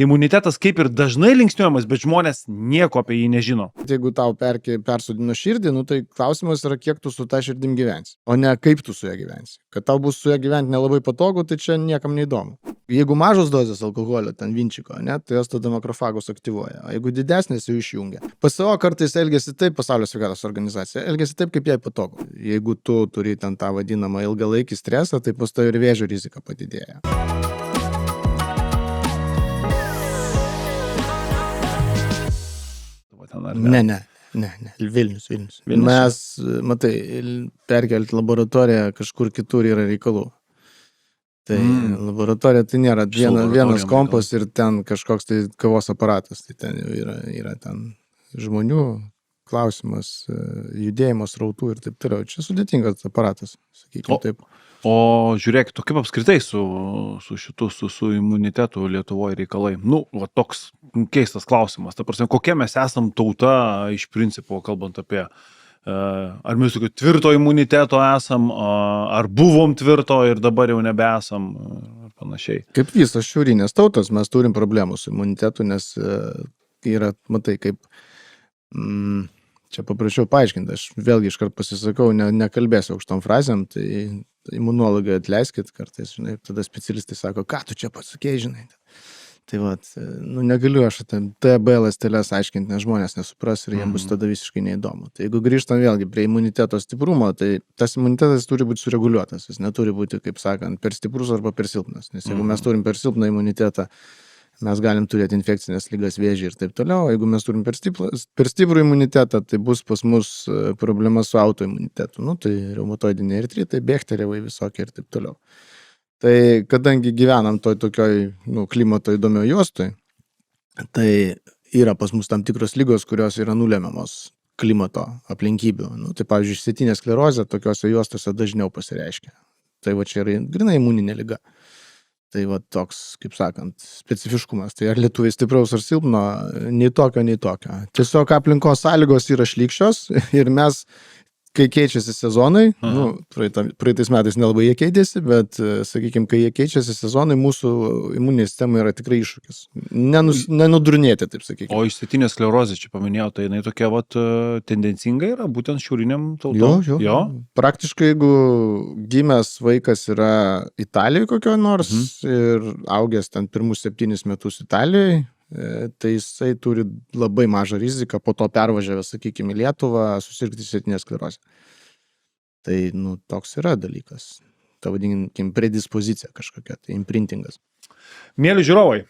imunitetas kaip ir dažnai linksniuojamas, bet žmonės nieko apie jį nežino. Jeigu tau persodino širdį, nu, tai klausimas yra, kiek tu su ta širdim gyvensi, o ne kaip tu su ją gyvensi. Kad tau bus su ją gyventi nelabai patogu, tai čia niekam neįdomu. Jeigu mažos dozės alkoholio, ten vinčiko, ne, tai jos tada makrofagus aktyvuoja, o jeigu didesnės jau išjungia. PSO kartais elgiasi taip, Pasaulio sveikatos organizacija, elgiasi taip, kaip jai patogu. Jeigu tu turi ten tą vadinamą ilgalaikį stresą, tai pas tavai ir vėžio rizika padidėja. Ne. Vilnius. Mes, matai, perkelti laboratoriją kažkur kitur yra reikalų. Tai laboratorija tai nėra vienas kompas ir ten kažkoks tai kavos aparatas. Tai ten yra ten žmonių klausimas, judėjimas rautų ir taip toliau. Čia sudėtingas aparatas, sakykime taip. O žiūrėk, kaip apskritai su imunitetu Lietuvoje reikalai? Nu, toks keistas klausimas. Ta prasme, kokia mes esam tauta iš principo, kalbant apie, ar mes tokio tvirto imuniteto esam, ar buvom tvirto ir dabar jau nebesam, ar panašiai. Kaip visas šiaurinės tautos, mes turim problemų su imunitetu, nes yra, matai, kaip... Čia paprašiau paaiškinti, aš vėlgi iškart pasisakau, nekalbėsiu aukštom frazėm, tai imunologai atleiskit kartais, žinai, tada specialistai sako, ką tu čia pasakėjai, žinai. Tai negaliu aš T, B ląsteles aiškinti, nes žmonės nesupras ir jiems bus tada visiškai neįdomu. Tai jeigu grįžtam vėlgi prie imuniteto stiprumo, tai tas imunitetas turi būti sureguliuotas, jis neturi būti, kaip sakant, per stiprus arba per silpnas, nes jeigu mes turim per silpną imunitetą, mes galim turėti infekcinės ligas, vėžį ir taip toliau. Jeigu mes turim per stiprų imunitetą, tai bus pas mus problema su autoimunitetu. Nu, tai reumatoidiniai artritai, bėgteriavai visokie ir taip toliau. Tai kadangi gyvenam tokioj klimato įdomio juostoj, tai yra pas mus tam tikros ligos, kurios yra nulemiamos klimato aplinkybių. Nu, tai pavyzdžiui, išsėtinė sklerozė tokiose juostose dažniau pasireiškia. Tai čia yra grynai imuninė liga. Tai toks, kaip sakant, specifiškumas. Tai ar lietuviai stipraus ar silpno, nei tokio. Tiesiog aplinkos sąlygos yra šlykščios ir mes, kai keičiasi sezonai, praeitais metais nelabai jie keitėsi, bet, sakykime, kai jie keičiasi sezonai, mūsų imuninė sistema yra tikrai iššūkis. Nenudurnėti, taip sakykime. O išsėtinė sklerozė, čia paminėjau, tai jinai tokia tendencinga yra, būtent šiauriniam tautom? Jo. Praktiškai, jeigu gimęs vaikas yra Italijoje kokio nors ir augęs ten pirmus 7 metus Italijoje, tai jisai turi labai mažą riziką po to pervažiavęs, sakykime, į Lietuvą susirgti išsėtinę sklerozę. Tai, toks yra dalykas. Ta vadinkim predispozicija kažkokia, tai imprintingas. Mėly žiūrovai,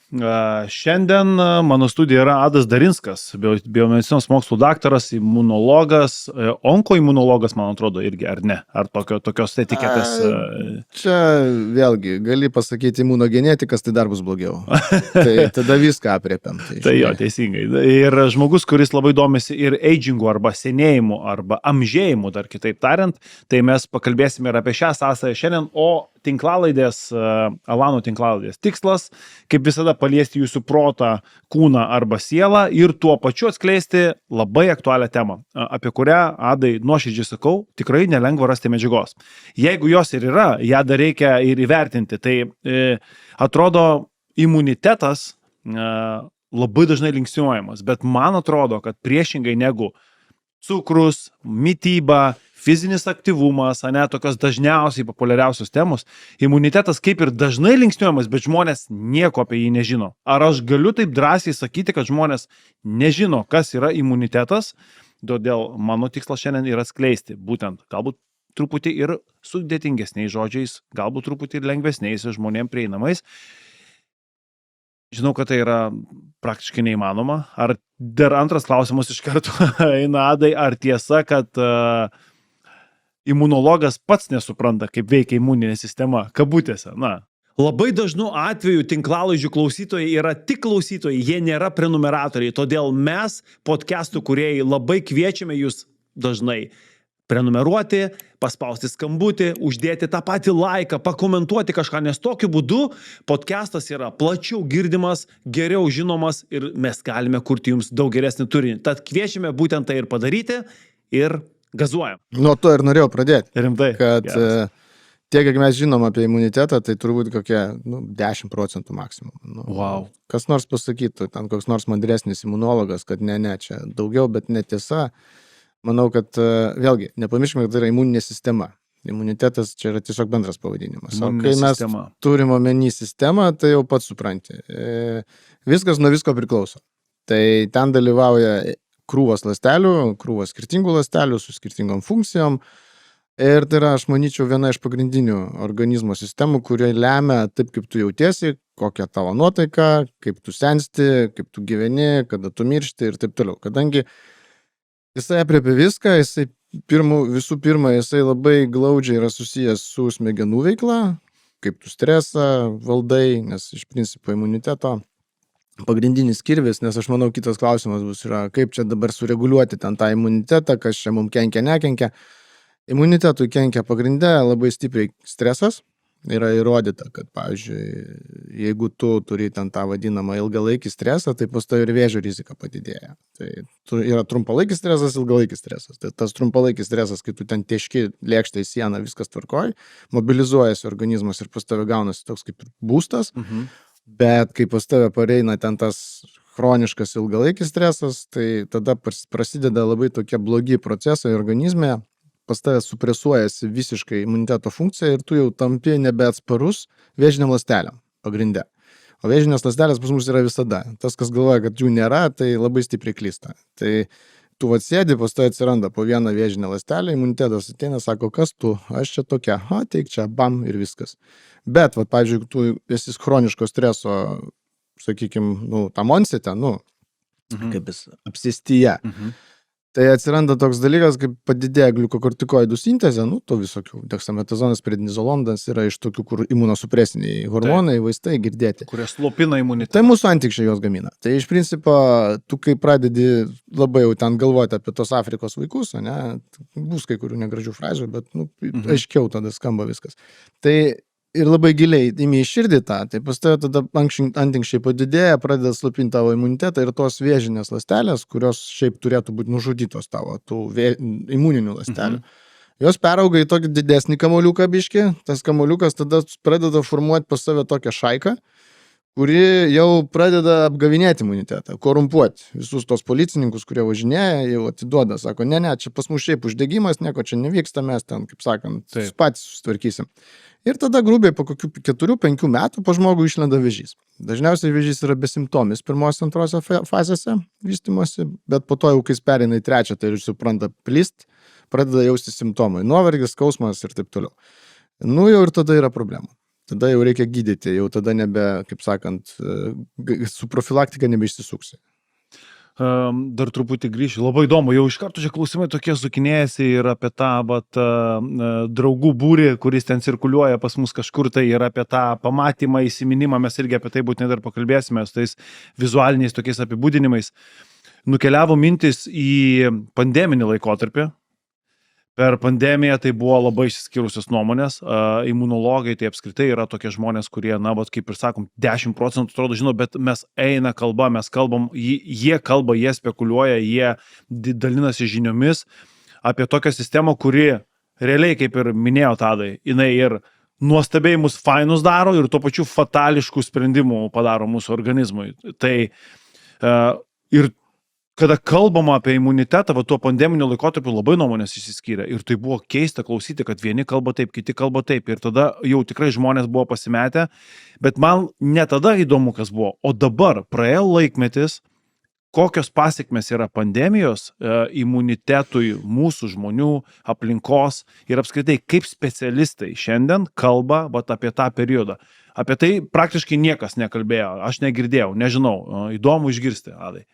šiandien mano studija yra Adas Darinskas, biomedicinos mokslų daktaras, imunologas, onkoimunologas, man atrodo, irgi, ar ne? Ar tokios etiketės? Čia vėlgi, gali pasakyti imunogenetikas, tai dar bus blogiau. Tai tada viską apriepiam. Tai jo, teisingai. Ir žmogus, kuris labai domisi ir agingu, arba senėjimu, arba amžėjimu, dar kitaip tariant, tai mes pakalbėsime ir apie šią sąsają šiandien, o tinklalaidės, Alano tinklalaidės tikslas, kaip visada paliesti jūsų protą, kūną arba sielą ir tuo pačiu atskleisti labai aktualią temą, apie kurią, Adai, nuoširdžiai sakau, tikrai nelengva rasti medžiagos. Jeigu jos ir yra, ją dar reikia ir įvertinti. Tai atrodo, imunitetas labai dažnai linksniuojamas, bet man atrodo, kad priešingai negu cukrus, mityba, fizinis aktyvumas, tokios dažniausiai populiariausios temos, imunitetas kaip ir dažnai linksniuojamas, bet žmonės nieko apie jį nežino. Ar aš galiu taip drąsiai sakyti, kad žmonės nežino, kas yra imunitetas, todėl mano tikslas šiandien yra skleisti, būtent galbūt truputį ir sudėtingesniais žodžiais, galbūt truputį ir lengvesniais žmonėm prieinamais. Žinau, kad tai yra praktiškai neįmanoma. Ar dar antras klausimas iš karto eina, Adai, ar tiesa, kad imunologas pats nesupranta, kaip veikia imuninė sistema, kabutėse, Labai dažnu atveju tinklalaidžių klausytojai yra tik klausytojai, jie nėra prenumeratoriai, todėl mes, podcastų kūrėjai, labai kviečiame jūs dažnai prenumeruoti, paspausti skambutį, uždėti tą patį laiką, pakomentuoti kažką, nes tokiu būdu podcastas yra plačiau girdimas, geriau žinomas ir mes galime kurti jums daug geresnį turinį. Tad kviečiame būtent tai ir padaryti ir gazuojam. Nuo to ir norėjau pradėti. Rimtai. Kad tiek, kiek mes žinom apie imunitetą, tai turbūt kokie 10% maksimum. Wow. Kas nors pasakytų, ten koks nors mandresnis imunologas, kad ne, čia daugiau, bet netiesa. Manau, kad vėlgi, nepamirškime, kad tai yra imuninė sistema. Imunitetas čia yra tiesiog bendras pavadinimas. O kai mes turim omeny sistemą, tai jau pats supranti. Viskas nuo visko priklauso. Tai ten dalyvauja krūvos ląstelių, krūvos skirtingų ląstelių su skirtingom funkcijom. Ir tai yra, aš manyčiau, viena iš pagrindinių organizmo sistemų, kurie lemia taip, kaip tu jautiesi, kokia tavo nuotaika, kaip tu sensti, kaip tu gyveni, kada tu miršti ir taip toliau. Kadangi jisai apriepia viską, visų pirma, jisai labai glaudžiai yra susijęs su smegenų veikla, kaip tu stresą valdai, nes iš principo imuniteto pagrindinis kirvis, nes aš manau, kitas klausimas bus yra, kaip čia dabar sureguliuoti ten tą imunitetą, kas čia mums kenkia, nekenkia. Imunitetui kenkia pagrindę labai stipriai stresas. Yra įrodyta, kad, pavyzdžiui, jeigu tu turi ten tą vadinamą ilgalaikį stresą, tai pas tavai ir vėžio rizika padidėja. Tai yra trumpalaikis stresas, ilgalaikis stresas. Tai tas trumpalaikis stresas, kai tu ten tieški lėkštą į sieną, viskas tvarkoj, mobilizuojasi organizmas ir pas tavai gaunasi toks kaip būstas, bet kai pas tavai pareina ten tas chroniškas ilgalaikis stresas, tai tada prasideda labai tokie blogi procesai organizme, pas tavęs supresuojasi visiškai imuniteto funkcija ir tu jau tampi nebeatsparus vėžiniam ląstelėm pagrinde. O vėžinės ląstelės pas mus yra visada. Tas, kas galvoja, kad jų nėra, tai labai stipriai klysta. Tai tu atsėdi, pas tavęs atsiranda po vieną vėžinę ląstelę, imunitetas ateina, sako, kas tu, aš čia tokia, teik čia, bam ir viskas. Bet, pavyzdžiui, tu esi chroniško streso, sakykime, tam onsite, kaip jis, apsėstyje. Tai atsiranda toks dalykas, kaip padidėja gliukokortikoidų sintezė, to visokių. Dexametazonas, prednizolondas yra iš tokių, kur imunosupresiniai hormonai, vaistai girdėti. Kurie slopina imunitetą. Tai mūsų antikščiai jos gamina. Tai iš principo, tu kai pradedi labai jau ten galvoti apie tos Afrikos vaikus, bus kai kurių negražių frazių, bet aiškiau tada skamba viskas. Tai ir labai giliai imi į širdį tą, tai pas tave tada antinkščiai padidėja, pradeda slopinti tavo imunitetą ir tos vėžinės ląstelės, kurios šiaip turėtų būti nužudytos tavo, tų imuninių ląstelių. Jos perauga į tokį didesnį kamuoliuką biškį, tas kamuoliukas tada pradeda formuoti pas save tokią šaiką, kuri jau pradeda apgavinėti imunitetą, korumpuoti visus tos policininkus, kurie važinėja, jau atiduoda, sako, ne, čia pas mus šiaip uždegimas, nieko čia nevyksta, mes ten, kaip sakant, patys susitvarkysim. Ir tada grubiai po kokių 4-5 metų po žmogų išlenda vėžys. Dažniausiai vėžys yra besimptomis pirmos antrose fazėse vystymosi, bet po to jau, kai jis pereina į trečią, tai ir supranta plist, pradeda jausti simptomai, nuovargis, skausmas ir taip toliau. Jau ir tada yra problema. Tada jau reikia gydyti, jau tada nebe, kaip sakant, su profilaktika nebeišsisuksi. Dar truputį grįšiu. Labai įdomu, jau iš karto čia klausimai tokie sukinėjasi ir apie tą draugų būrį, kuris ten cirkuliuoja pas mus kažkur, tai ir apie tą pamatymą, įsiminimą, mes irgi apie tai būtinai dar pakalbėsime, su tais vizualiniais tokiais apibūdinimais. Nukeliavo mintis į pandeminį laikotarpį. Per pandemiją tai buvo labai išsiskyrusios nuomonės, imunologai tai apskritai yra tokie žmonės, kurie, kaip ir sakom, 10% atrodo žino, bet mes eina kalba, mes kalbam, jie kalba, jie spekuliuoja, jie dalinasi žiniomis apie tokią sistemą, kuri realiai, kaip ir minėjo Tadai, jinai ir nuostabiai mus fainus daro ir tuo pačiu fatališkų sprendimų padaro mūsų organizmui. Tai ir kada kalbama apie imunitetą, tuo pandeminiu laikotarpiu labai nuomonės išsiskyrė. Ir tai buvo keista klausyti, kad vieni kalba taip, kiti kalba taip. Ir tada jau tikrai žmonės buvo pasimetę. Bet man ne tada įdomu, kas buvo. O dabar praėjo laikmetis, kokios pasiekmes yra pandemijos imunitetui mūsų žmonių, aplinkos ir apskritai, kaip specialistai šiandien kalba apie tą periodą. Apie tai praktiškai niekas nekalbėjo. Aš negirdėjau, nežinau. Įdomu išgirsti, Adai.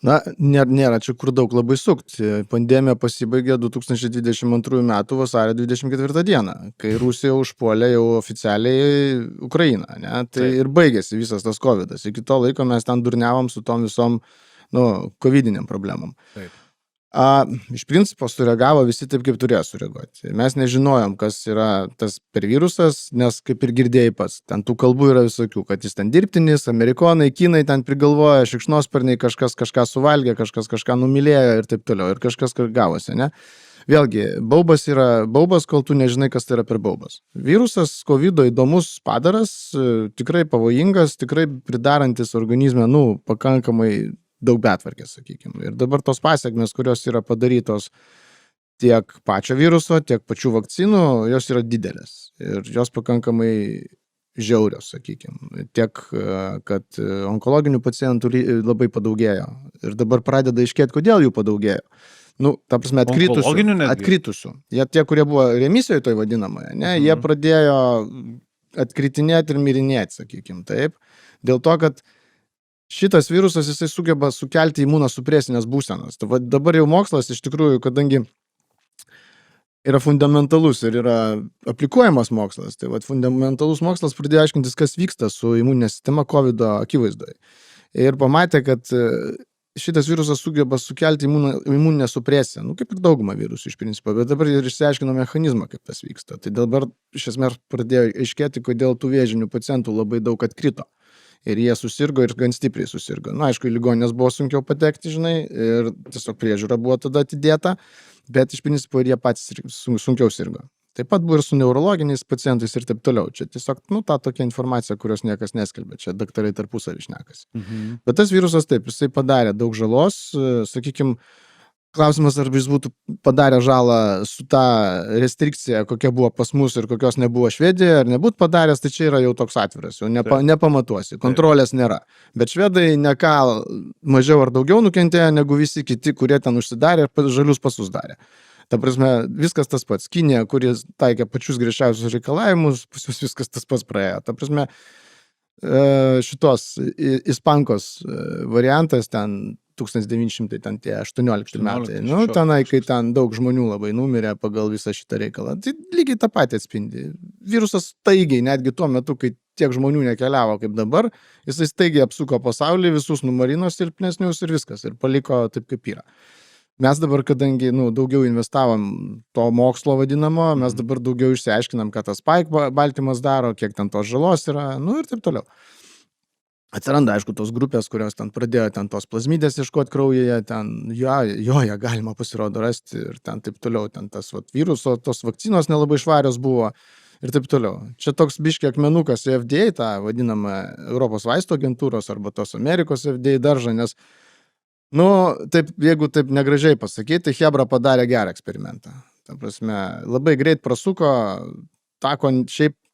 Nėra čia kur daug labai sukti. Pandemija pasibaigė 2022 metų vasario 24 dieną, kai Rusija užpuolė jau oficialiai Ukrainą. Tai ir baigėsi visas tas covidas. Iki to laiko mes ten durniavom su tom visom covidiniam problemom. Iš principo sureagavo visi taip, kaip turėjo sureaguoti. Mes nežinojom, kas yra tas per virusas, nes kaip ir girdėjai pats, ten tų kalbų yra visokių, kad jis ten dirbtinis, amerikonai, kinai ten prigalvoja, šikšnosparniai kažkas kažką suvalgė, kažkas kažką numylėjo ir taip toliau, ir kažkas gavosi, ne? Vėlgi, baubas yra baubas, kol tu nežinai, kas tai yra per baubas. Virusas COVID įdomus padaras, tikrai pavojingas, tikrai pridarantis organizme, pakankamai daug betvarkės, sakykime. Ir dabar tos pasiekmes, kurios yra padarytos tiek pačio viruso, tiek pačių vakcinų, jos yra didelės. Ir jos pakankamai žiaurios, sakykime. Tiek, kad onkologinių pacientų labai padaugėjo. Ir dabar pradeda aiškėti, kodėl jų padaugėjo. Ta prasme, atkritusių. Jie tie, kurie buvo remisijoje toj vadinamoje, ne, jie pradėjo atkritinėti ir mirinėti, sakykime, taip. Dėl to, kad šitas virusas, jisai sugeba sukelti imunosupresinės būsenas. Dabar jau mokslas iš tikrųjų, kadangi yra fundamentalus ir yra aplikuojamas mokslas, tai fundamentalus mokslas pradėjo aiškintis, kas vyksta su imuninė sistema COVID akivaizdoje. Ir pamatė, kad šitas virusas sugeba sukelti imuninę supresiją, kaip ir dauguma virusų iš principo, bet dabar ir išsiaiškino mechanizmą, kaip tas vyksta. Tai dabar iš esmės pradėjo aiškėti, kodėl tų vėžinių pacientų labai daug atkrito. Ir jie susirgo ir gan stipriai susirgo. Aišku, į ligoninės buvo sunkiau patekti, žinai, ir tiesiog priežiūra buvo tada atidėta, bet iš principo ir jie patys sunkiau sirgo. Taip pat buvo ir su neurologiniais pacientais ir taip toliau. Čia tiesiog, ta tokia informacija, kurios niekas neskelbia. Čia daktarai tarpusavy šnekasi. Bet tas virusas taip, jisai padarė daug žalos. Sakykime, klausimas, ar jis būtų padarę žalą su ta restrikcija, kokia buvo pas mus ir kokios nebuvo Švedijoje, ar nebūtų padaręs, tai čia yra jau toks atviras, jau nepamatuosi, kontrolės nėra. Bet švedai ne ką mažiau ar daugiau nukentėjo, negu visi kiti, kurie ten užsidarė ir žalius pasus darė. Ta prasme, viskas tas pats. Kinija, kuris taikė pačius griežčiausius reikalavimus, viskas tas pats praėjo. Ta prasme, šitos ispankos variantas ten 1918 metai. Tenai, kai ten daug žmonių labai numirė pagal visą šitą reikalą. Tai lygiai tą patį atspindi. Virusas staigiai, netgi tuo metu, kai tiek žmonių nekeliavo kaip dabar, jisai staigiai apsuko pasaulį, visus numarino silpnesnius ir viskas. Ir paliko taip, kaip yra. Mes dabar, kadangi daugiau investavom to mokslo vadinamo, mes dabar daugiau išsiaiškinam, ką tas spike baltymas daro, kiek ten tos žalos yra, ir taip toliau. Atsiranda, aišku, tos grupės, kurios ten pradėjo ten tos plazmidės ieškoti kraujyje, ten joje galima pasirodo rasti ir ten taip toliau, ten tas viruso, tos vakcinos nelabai švarios buvo ir taip toliau. Čia toks biški akmenukas į FDA, tą vadinamą Europos vaistų agentūros arba tos Amerikos FDA daržą, nes taip, jeigu taip negražiai pasakyti, Hebra padarė gerą eksperimentą. Ta prasme, labai greit prasuko tą, ko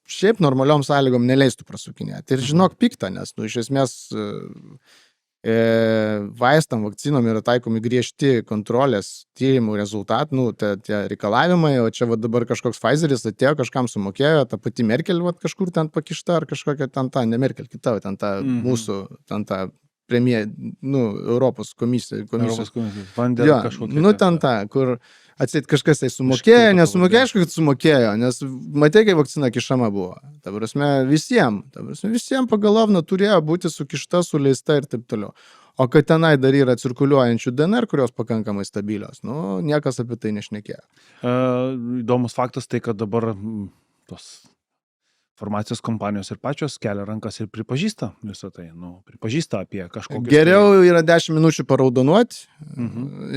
šiaip normaliom sąlygom neleistų prasukinėti. Ir žinok, pikta, nes, iš esmės, vaistam, vakcinom yra taikomi griežti kontrolės tyrimų rezultatų, tie reikalavimai, o čia dabar kažkoks Pfizeris atėjo, kažkam sumokėjo, ta pati Merkel kažkur ten pakišta, ar kažkokia ten ta, ne Merkel, kita, ten ta mūsų, ten ta Europos komisija. Bandė kažkokia. Ten ta, kur atsit kažkas tai sumokėjo, nesumokėjo, aišku, kad sumokėjo, nes matė, kai vakcina kišama buvo. Ta prasme, visiems pagal lovną turėjo būti sukišta, suleista ir taip toliau. O kad tenai dar yra cirkuliuojančių DNR, kurios pakankamai stabilios, niekas apie tai nešnekėjo. Įdomus faktas tai, kad dabar tos farmacijos kompanijos ir pačios kelia rankas ir pripažįsta visą tai, pripažįsta apie kažkokius... Geriau yra 10 minučių paraudonuoti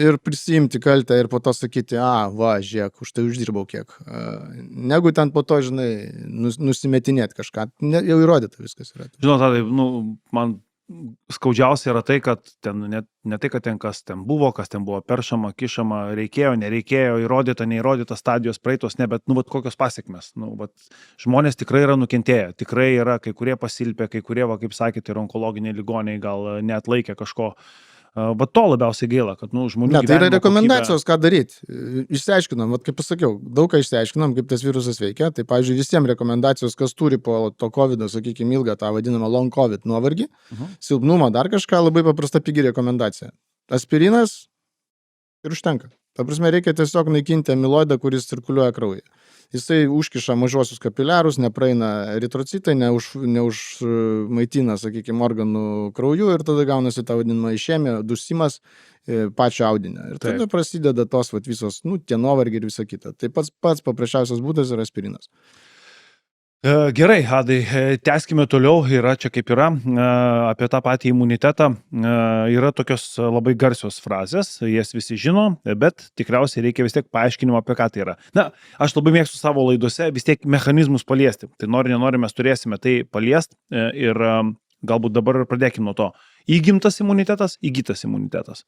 ir prisijimti kaltę ir po to sakyti, žiūrėk, už tai uždirbau kiek. Negu ten po to, žinai, nusimetinėti kažką. Jau įrodyta viskas yra. Žinot, tai, man skaudžiausia yra tai, kad ten ne tai, kad ten kas ten buvo peršama, kišama, reikėjo, nereikėjo, įrodyta, neįrodyta stadijos praeitos, bet kokios pasiekmes. Žmonės tikrai yra nukentėję, tikrai yra kai kurie pasilpę, kai kurie, kaip sakėte, ir onkologiniai ligoniai gal neatlaikė kažko. To labiausiai gaila, kad žmonių gyvenimo tai yra rekomendacijos, ką daryti. Išsiaiškinom, kaip pasakiau, daug ką išsiaiškinom, kaip tas virusas veikia. Tai, pavyzdžiui, visiems rekomendacijos, kas turi po to COVID, sakykime, ilgą tą vadinamą long COVID nuovargį, silpnumą, dar kažką, labai paprasta pigi rekomendacija. Aspirinas ir užtenka. Ta prasme, reikia tiesiog naikinti amiloidą, kuris cirkuliuoja kraujyje. Jisai užkiša mažuosius kapiliarus, nepraeina eritrocitai, neužmaitina, sakykime, organų krauju ir tada gaunasi ta vadinama išėmė, dusimas pačio audinio. Ir tada prasideda tos visos, tie nuovargiai ir visa kita. Tai pats paprasčiausias būdas yra aspirinas. Gerai, Adai, tęskime toliau, yra čia kaip yra, apie tą patį imunitetą, yra tokios labai garsios frazės, jas visi žino, bet tikriausiai reikia vis tiek paaiškinimo, apie ką tai yra. Na, aš labai mėgstu savo laidose vis tiek mechanizmus paliesti, tai nori, mes turėsime tai paliesti ir galbūt dabar pradėkime nuo to. Įgimtas imunitetas, įgytas imunitetas.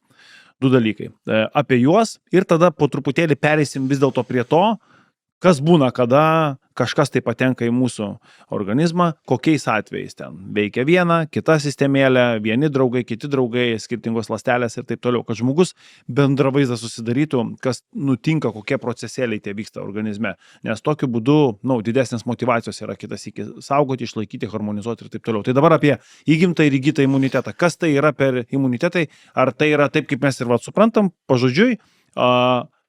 Du dalykai. Apie juos ir tada po truputėlį pereisim vis dėlto prie to, kas būna, kada kažkas tai patenka į mūsų organizmą, kokiais atvejais ten veikia viena, kita sistemėlė, vieni draugai, kiti draugai, skirtingos ląstelės ir taip toliau, kad žmogus bendrą vaizdą susidarytų, kas nutinka, kokie procesėliai tie vyksta organizme, nes tokiu būdu, didesnės motyvacijos yra kitas iki saugoti, išlaikyti, harmonizuoti ir taip toliau. Tai dabar apie įgimtą ir įgytą imunitetą. Kas tai yra per imunitetai? Ar tai yra taip, kaip mes ir suprantam, pažodžiui,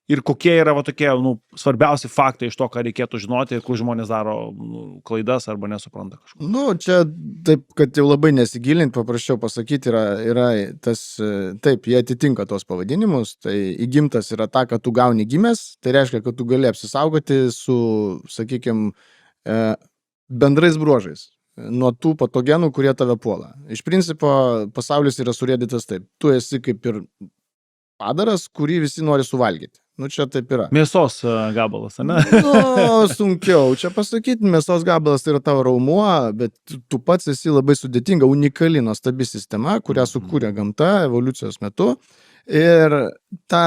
ir kokie yra tokie svarbiausi faktai iš to, ką reikėtų žinoti ir kur žmonės daro klaidas arba nesupranta kažko. Čia taip, kad jau labai nesigilinti, paprasčiau pasakyti, yra tas, taip, jie atitinka tos pavadinimus, tai įgimtas yra ta, kad tu gauni gimęs, tai reiškia, kad tu gali apsisaugoti su, sakykime, bendrais bruožais nuo tų patogenų, kurie tave puola. Iš principo, pasaulis yra surėdytas taip, tu esi kaip ir padaras, kurį visi nori suvalgyti. Čia taip yra. Mėsos gabalas, ne? Sunkiau čia pasakyti, mėsos gabalas tai yra tavo raumuo, bet tu pats esi labai sudėtinga, unikali, nuostabi sistema, kurią sukūrė gamta evoliucijos metu. Ir tą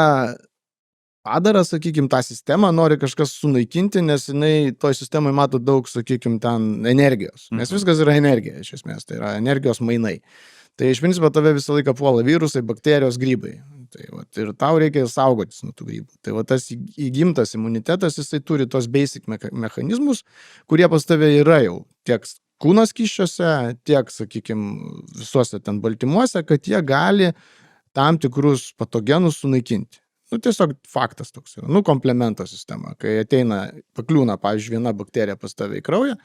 padarą, sakykime, tą sistemą nori kažkas sunaikinti, nes jinai toj sistemai mato daug, sakykime, ten energijos. Nes viskas yra energija, iš esmės, tai yra energijos mainai. Tai iš principo tave visą laiką puola virusai, bakterijos, grybai. Ir tau reikia saugotis nuo tų grybų. Tai tas įgimtas imunitetas, jisai turi tos basic mechanizmus, kurie pas tave yra jau tiek kūno skysčiuose, tiek, sakykime, visuose ten baltymuose, kad jie gali tam tikrus patogenus sunaikinti. Tiesiog faktas toks yra. Komplemento sistema. Kai pakliūna, pavyzdžiui, viena bakterija pas tave į kraują,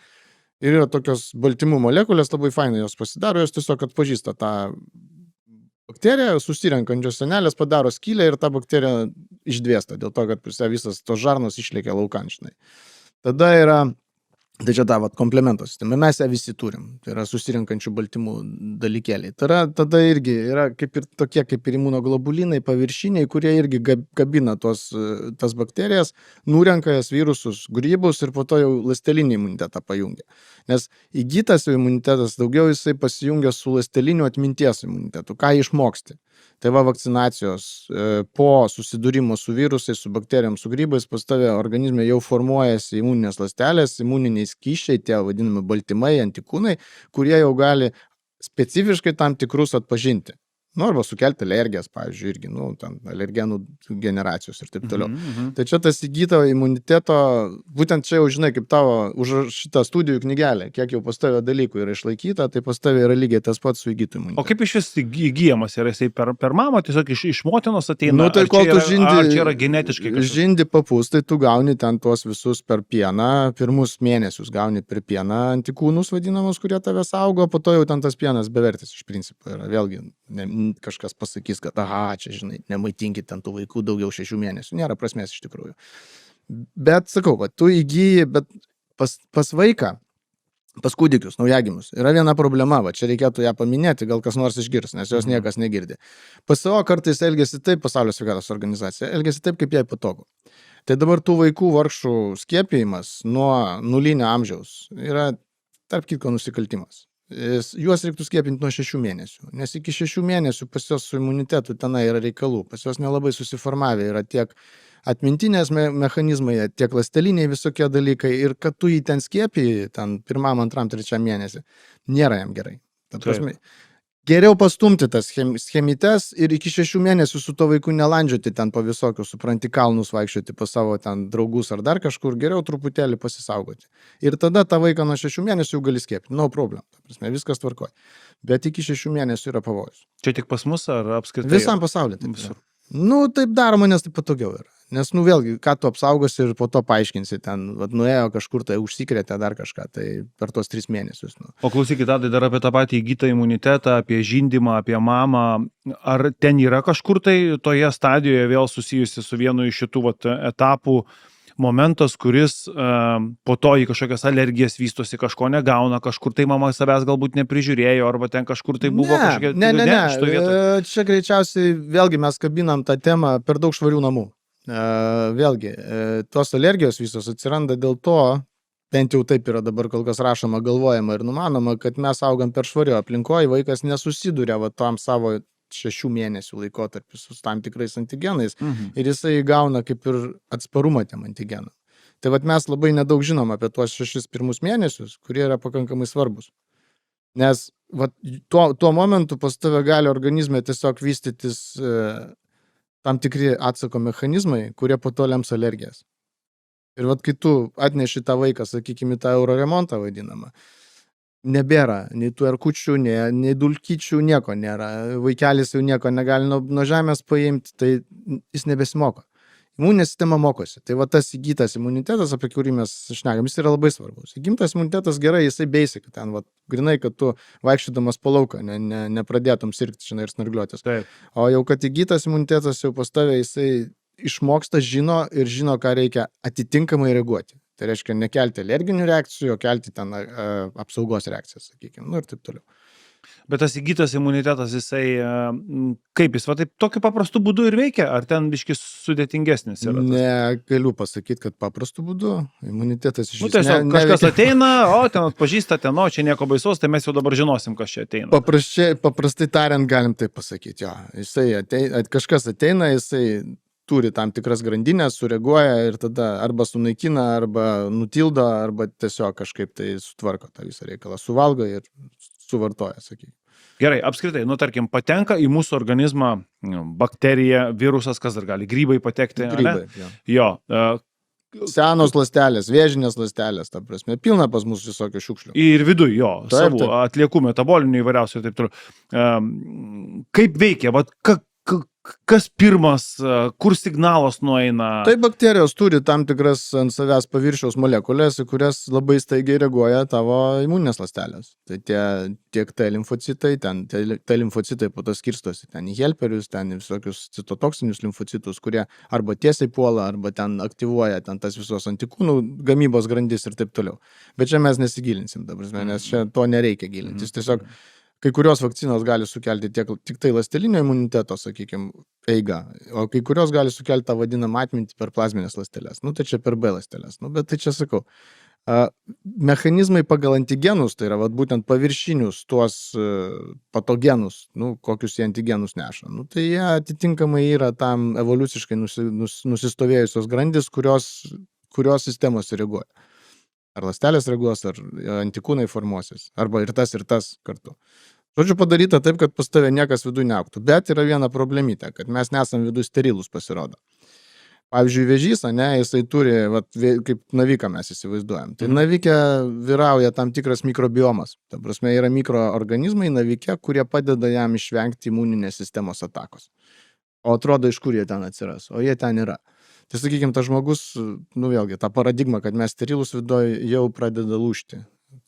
ir yra tokios baltymų molekulės, labai fainai jos pasidaro, jos tiesiog atpažįsta tą bakteriją, susirenkančios senelės padaro skylę ir ta bakterija išdvėsta, dėl to, kad visas tos žarnos išlėkia laukančinai. Tada yra, tai čia ta komplemento sistema, mes ją visi turim, tai yra susirenkančių baltymų dalykėliai. Tada irgi yra kaip ir tokie, kaip ir imunoglobulinai, paviršiniai, kurie irgi kabina tas bakterijas, nurenka jas virusus, grybus ir po to jau ląstelinį imunitetą pajungia. Nes įgytas imunitetas daugiau jisai pasijungia su ląsteliniu atminties imunitetu, ką išmoksti. Tai vakcinacijos po susidūrimo su virusais, su bakterijom, su grybais, pas tave organizme jau formuojasi imuninės ląstelės, imuniniai skysčiai, tie vadinami baltymai, antikūnai, kurie jau gali specifiškai tam tikrus atpažinti. Arba sukelti alergijas, pavyzdžiui, irgi, ten alergenų generacijos ir taip toliau. Tai čia tas įgyto imuniteto, būtent čia jau žinai, kaip tavo už šitą studijų knygelę, kiek jau pas tavę dalykų yra išlaikyta, tai pas tavę yra lygiai tas pats su įgytu imunitetu. O kaip iš vis įgyjamas yra, jisai per mamą, tiesiog iš motinos ateina? Tai kol tu ar čia yra genetiškai kažkas? Žindi papus, tai tu gauni ten tuos visus per pieną, pirmus mėnesius gauni per pieną antikūnus vadinamus, kurie tave saugo, po to jau ten tas pienas bevertis iš principo yra, vėlgi, kažkas pasakys, kad čia, žinai, nemaitinkit ten tų vaikų daugiau 6 mėnesių. Nėra prasmės iš tikrųjų. Bet, sakau, tu įgyji, bet pas vaiką, pas kūdikius, naujagimius, yra viena problema, čia reikėtų ją paminėti, gal kas nors išgirs, nes jos niekas negirdi. PSO kartais elgiasi taip, Pasaulio sveikatos organizacija, elgiasi taip, kaip jai patogu. Tai dabar tų vaikų vargšų skiepijimas nuo nulinio amžiaus yra, tarp kitko, nusikaltimas. Juos reiktų skiepinti nuo 6 mėnesių, nes iki 6 mėnesių pas jos su imunitetu tenai yra reikalų, pas jos nelabai susiformavę yra tiek atmintinės mechanizmai, tiek ląsteliniai visokie dalykai ir kad tu jį ten skiepiji, ten 1, 2, 3 mėnesį, nėra jam gerai. Ta prasme, geriau pastumti tas schemites ir iki 6 mėnesių su to vaiku nelandžioti ten po visokių, supranti, kalnus vaikščioti pas savo ten draugus ar dar kažkur, geriau truputėlį pasisaugoti. Ir tada tą vaiką nuo 6 mėnesių jau gali skiepti, no problem, ta prasme, viskas tvarkoja. Bet iki 6 mėnesių yra pavojus. Čia tik pas mus ar apskritai? Visam pasaulyje taip yra. Nu, taip daroma, nes taip patogiau yra. Nes, nu, vėlgi, ką tu apsaugosi ir po to paaiškinsi, ten, vat, nuėjo kažkur, tai užsikrėtė dar kažką, tai per tos 3 mėnesius. Nu. O klausykit, Tadai, dar apie tą patį įgytą imunitetą, apie žindymą, apie mamą. Ar ten yra kažkur tai toje stadijoje vėl susijusi su vienu iš šitų vat, etapų momentas, kuris po to į kažkokias alergijas vystosi, kažko negauna, kažkur tai mama savęs galbūt neprižiūrėjo, arba ten kažkur tai buvo kažkokia... Ne. Čia greičiausiai vėlgi mes kabinam tą temą per daug švarių namų. Vėlgi, tos alergijos visos atsiranda dėl to, bent jau taip yra dabar kol kas rašoma, galvojama ir numanoma, kad mes augam per švario aplinkoje, vaikas nesusiduria va tam savo 6 mėnesių laikotarpį su tam tikrais antigenais ir jisai gauna kaip ir atsparumą tiem antigenam. Tai vat mes labai nedaug žinom apie tuos 6 pirmus mėnesius, kurie yra pakankamai svarbus. Nes vat, tuo momentu pas tave gali organizme tiesiog vystytis tam tikri atsako mechanizmai, kurie po to lems alergijas. Ir vat kai tu atneši tą vaiką, sakykime, tą euroremontą vadinamą, nebėra nei tų erkučių, nei dulkyčių, nieko nėra. Vaikelis jau nieko negali nuo žemės paimti, tai jis nebesimoko. Imuninė sistema mokosi. Tai va tas įgytas imunitetas, apie kurį mes šnekam, jis yra labai svarbus. Įgimtas imunitetas gerai, jisai basic, ten va, grinai, kad tu vaikščiodamas po lauką, nepradėtum sirgti, žinai, ir snargliuotis. Taip. O jau kad įgytas imunitetas jau pas tave, jisai išmoksta, žino ir žino, ką reikia atitinkamai reaguoti. Tai reiškia nekelti alerginių reakcijų, o kelti ten apsaugos reakcijas, sakykime, nu ir taip toliau. Bet tas įgytas imunitetas, jisai, kaip jis, va taip tokiu paprastu būdu ir veikia, ar ten biškis sudėtingesnis yra? Negaliu pasakyti, kad paprastu būdu. Imunitetas iš esmės. Tiesiog kažkas ateina, o ten atpažįsta, ten, o čia nieko baisaus, tai mes jau dabar žinosim, kas čia ateina. Paprastai tariant, galim taip pasakyti, jo. Jisai kažkas ateina, jisai turi tam tikras grandinės, sureaguoja ir tada arba sunaikina, arba nutildo, arba tiesiog kažkaip tai sutvarko tą visą reikalą, suvalgo ir suvartoja, sakykime. Gerai, apskritai, nu tarkim, patenka į mūsų organizmą bakterija, virusas, kas dar gali, grybai patekti. Grybai, jo. Senos ląstelės, vėžinės ląstelės, ta prasme, pilna pas mus visokių šiukšlių. Ir viduje, jo, savų atliekų metabolinių įvairiausių ir taip toliau. Kaip veikia, vat, kas pirmas, kur signalas nueina? Tai bakterijos turi tam tikras ant savęs paviršiaus molekulės, į kurias labai staigiai reaguoja tavo imuninės ląstelės. Tai tiek T limfocitai, T limfocitai po to skirstosi ten į helperius, ten į visokius citotoksinius limfocitus, kurie arba tiesiai puola, arba ten aktyvuoja ten tas visos antikūnų gamybos grandis ir taip toliau. Bet čia mes nesigilinsim, nes čia to nereikia gilintis. Tiesiog kai kurios vakcinos gali sukelti tik tai ląstelinio imuniteto, sakykime, eigą, o kai kurios gali sukelti tą vadinamą atmintį per plazminės ląsteles. Nu, tai čia per B ląsteles. Nu, bet tai čia sakau. Mechanizmai pagal antigenus, tai yra vat, būtent paviršinius tuos patogenus, nu, kokius jie antigenus neša. Nu, tai jie atitinkamai yra tam evoliuciškai nusistovėjusios grandis, kurios sistemos reaguoja. Ar ląstelės reaguos, ar antikūnai formuosis, arba ir tas kartu. Žodžiu, padaryta taip, kad pas tave niekas viduje neaugtų. Bet yra viena problemytė, kad mes nesam viduje sterilus pasirodo. Pavyzdžiui, vėžys, jisai turi, kaip naviką mes įsivaizduojam. Tai navike vyrauja tam tikras mikrobiomas. Ta prasme, yra mikroorganizmai navike, kurie padeda jam išvengti imuninės sistemos atakos. O atrodo, iš kur jie ten atsiras, o jie ten yra. Tai sakykime, tas žmogus, nu vėlgi, ta paradigma, kad mes sterilus viduje jau pradeda lūžti,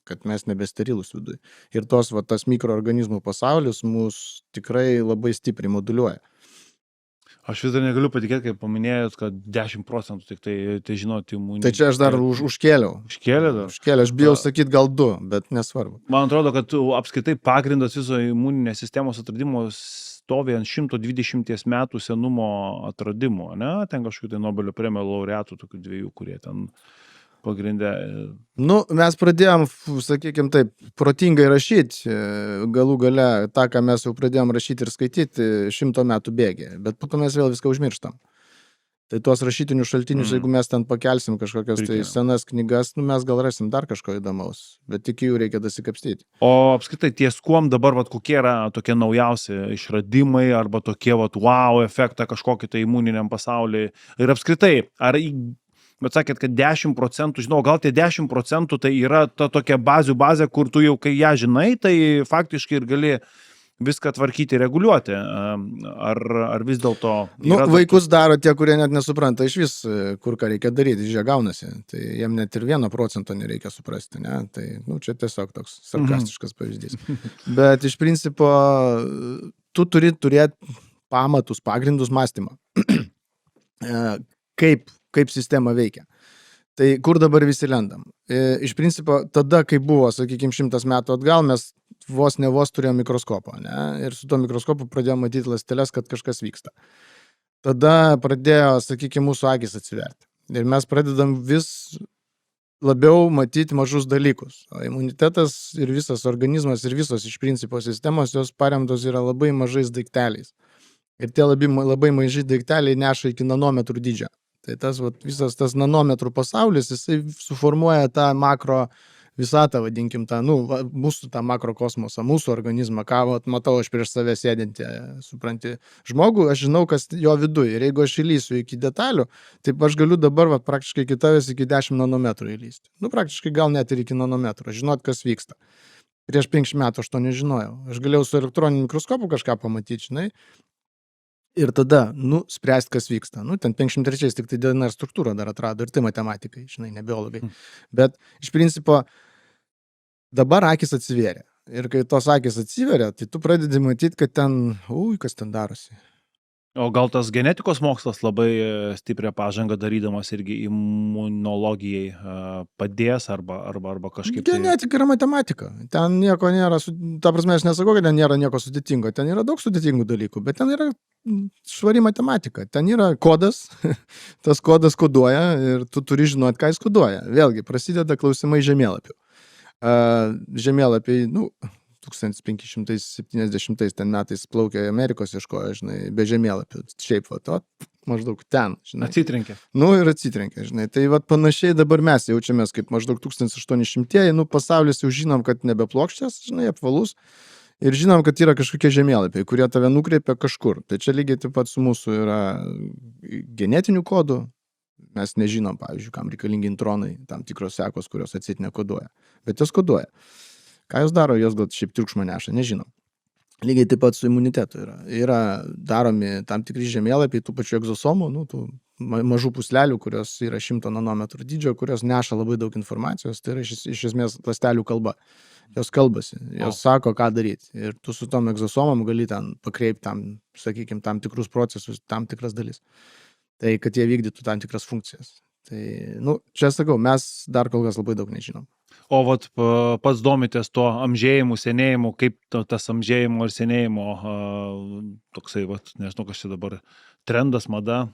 kad mes nebesterilus viduje. Ir tas mikroorganizmų pasaulis mus tikrai labai stipriai moduliuoja. Aš vis dar negaliu patikėti, kaip paminėjot, kad 10% tik tai žinoti imuninį. Tai čia aš dar užkėliau. Užkėlė dar? Užkėliau, aš bijau sakyti gal 2, bet nesvarbu. Man atrodo, kad apskaitai pagrindas viso imuninės sistemos atradimo stovi ant 120 metų senumo atradimo, ne? Ten kažkokių tai Nobelio premijos laureatų, tokių 2, kurie ten pagrindė. Nu, mes pradėjom, sakykime taip, protingai rašyti, galų gale tą, ką mes jau pradėjom rašyti ir skaityti 100 metų bėgė, bet po to mes vėl viską užmirštam. Tai tuos rašytinius šaltinius, jeigu mes ten pakelsim kažkokias tai senas knygas, nu, mes gal rasim dar kažko įdomaus, bet tik jų reikia dasikapstyti. O apskritai ties kuom dabar, kokie yra tokie naujausi išradimai arba tokie, wow, efektą kažkokį tai imuniniam pasauliui ir apskritai, bet sakėt, kad 10%, žinau, gal tie 10% tai yra ta tokia bazė, kur tu jau, kai ją žinai, tai faktiškai ir gali viską tvarkyti, reguliuoti. Ar vis dėlto... Nu, vaikus daro tie, kurie net nesupranta iš vis, kur ką reikia daryti, jie gaunasi. Tai jiem net ir 1% nereikia suprasti, ne? Tai, nu, čia tiesiog toks sarkastiškas pavyzdys. Bet iš principo, tu turi turėti pamatus, pagrindus mąstymą. Kaip sistema veikia. Tai kur dabar visi lendam? Iš principo, tada, kai buvo, sakykime, 100 metų atgal, mes vos turėjome mikroskopą, ne? Ir su tuo mikroskopu pradėjome matyti ląsteles, kad kažkas vyksta. Tada pradėjo, sakykime, mūsų akis atsiverti. Ir mes pradedam vis labiau matyti mažus dalykus. O imunitetas ir visas organizmas ir visos iš principo sistemos, jos paremtos yra labai mažais daikteliais. Ir tie labai maži daikteliai neša iki nanometrų dydžio. Tai visas tas nanometrų pasaulis, jisai suformuoja tą makro visatą, vadinkim, mūsų tą makrokosmosą, mūsų organizmą, ką matau aš prieš save sėdintį, supranti, žmogų, aš žinau, kas jo viduje. Ir jeigu aš įlysiu iki detalių, tai aš galiu dabar praktiškai iki tavęs iki 10 nanometrų įlysti. Nu, praktiškai gal net ir iki nanometrų, žinot, kas vyksta. Prieš 5 metų aš to nežinojau. Aš galėjau su elektroniniu mikroskopu kažką pamatyti, žinai. Ir tada, spręsti, kas vyksta. Ten 53 tik tai DNR struktūrą dar atrado ir tai matematikai, žinai, ne biologai. Bet iš principo dabar akis atsivėrė. Ir kai tos akis atsiveria, tai tu pradedi matyti, kad ten, kas ten darosi. O gal tas genetikos mokslas labai stiprią pažangą darydamas irgi imunologijai padės arba kažkaip... Genetika yra matematika. Ten nieko nėra, ta prasme, aš nesakau, kad ten nėra nieko sudėtingo. Ten yra daug sudėtingų dalykų, bet ten yra švari matematika. Ten yra kodas, tas kodas koduoja ir tu turi žinoti, ką jis koduoja. Vėlgi, prasideda klausimai žemėlapių. Žemėlapiai, 1570 ten metais plaukė Amerikos ieškojo, žinai, be žemėlapių. Šiaip, maždaug ten, žinai. Atsitrenkė. Ir atsitrenkė, žinai. Tai panašiai dabar mes jaučiamės kaip maždaug 1800-ieji, pasaulis jau žinom, kad nebeplokščias, žinai, apvalus. Ir žinom, kad yra kažkokie žemėlapiai, kurie tave nukreipia kažkur. Tai čia lygiai taip pat su mūsų yra genetinių kodų. Mes nežinom, pavyzdžiui, kam reikalingi intronai, tam tikros sekos, kurios atseit nekoduoja. Bet jos koduoja. Ką jos daro, jos gal šiaip triukšmą neša, nežinom. Lygiai taip pat su imunitetu yra. Yra daromi tam tikri žemėlapiai tų pačių egzosomų, tų mažų puslelių, kurios yra 100 nanometrų dydžio, kurios neša labai daug informacijos. Tai yra iš esmės ląstelių kalba. Jos kalbasi, jos sako, ką daryti. Ir tu su tom egzosomom gali ten pakreipti sakykime, tam tikrus procesus, tam tikras dalis. Tai kad jie vykdytų tam tikras funkcijas. Tai, čia sakau, mes dar kol kas labai daug nežinom. O pats domitės tuo amžėjimu, senėjimu, kaip tas amžėjimo ir senėjimo toksai, nežinau, kas čia dabar trendas, mada.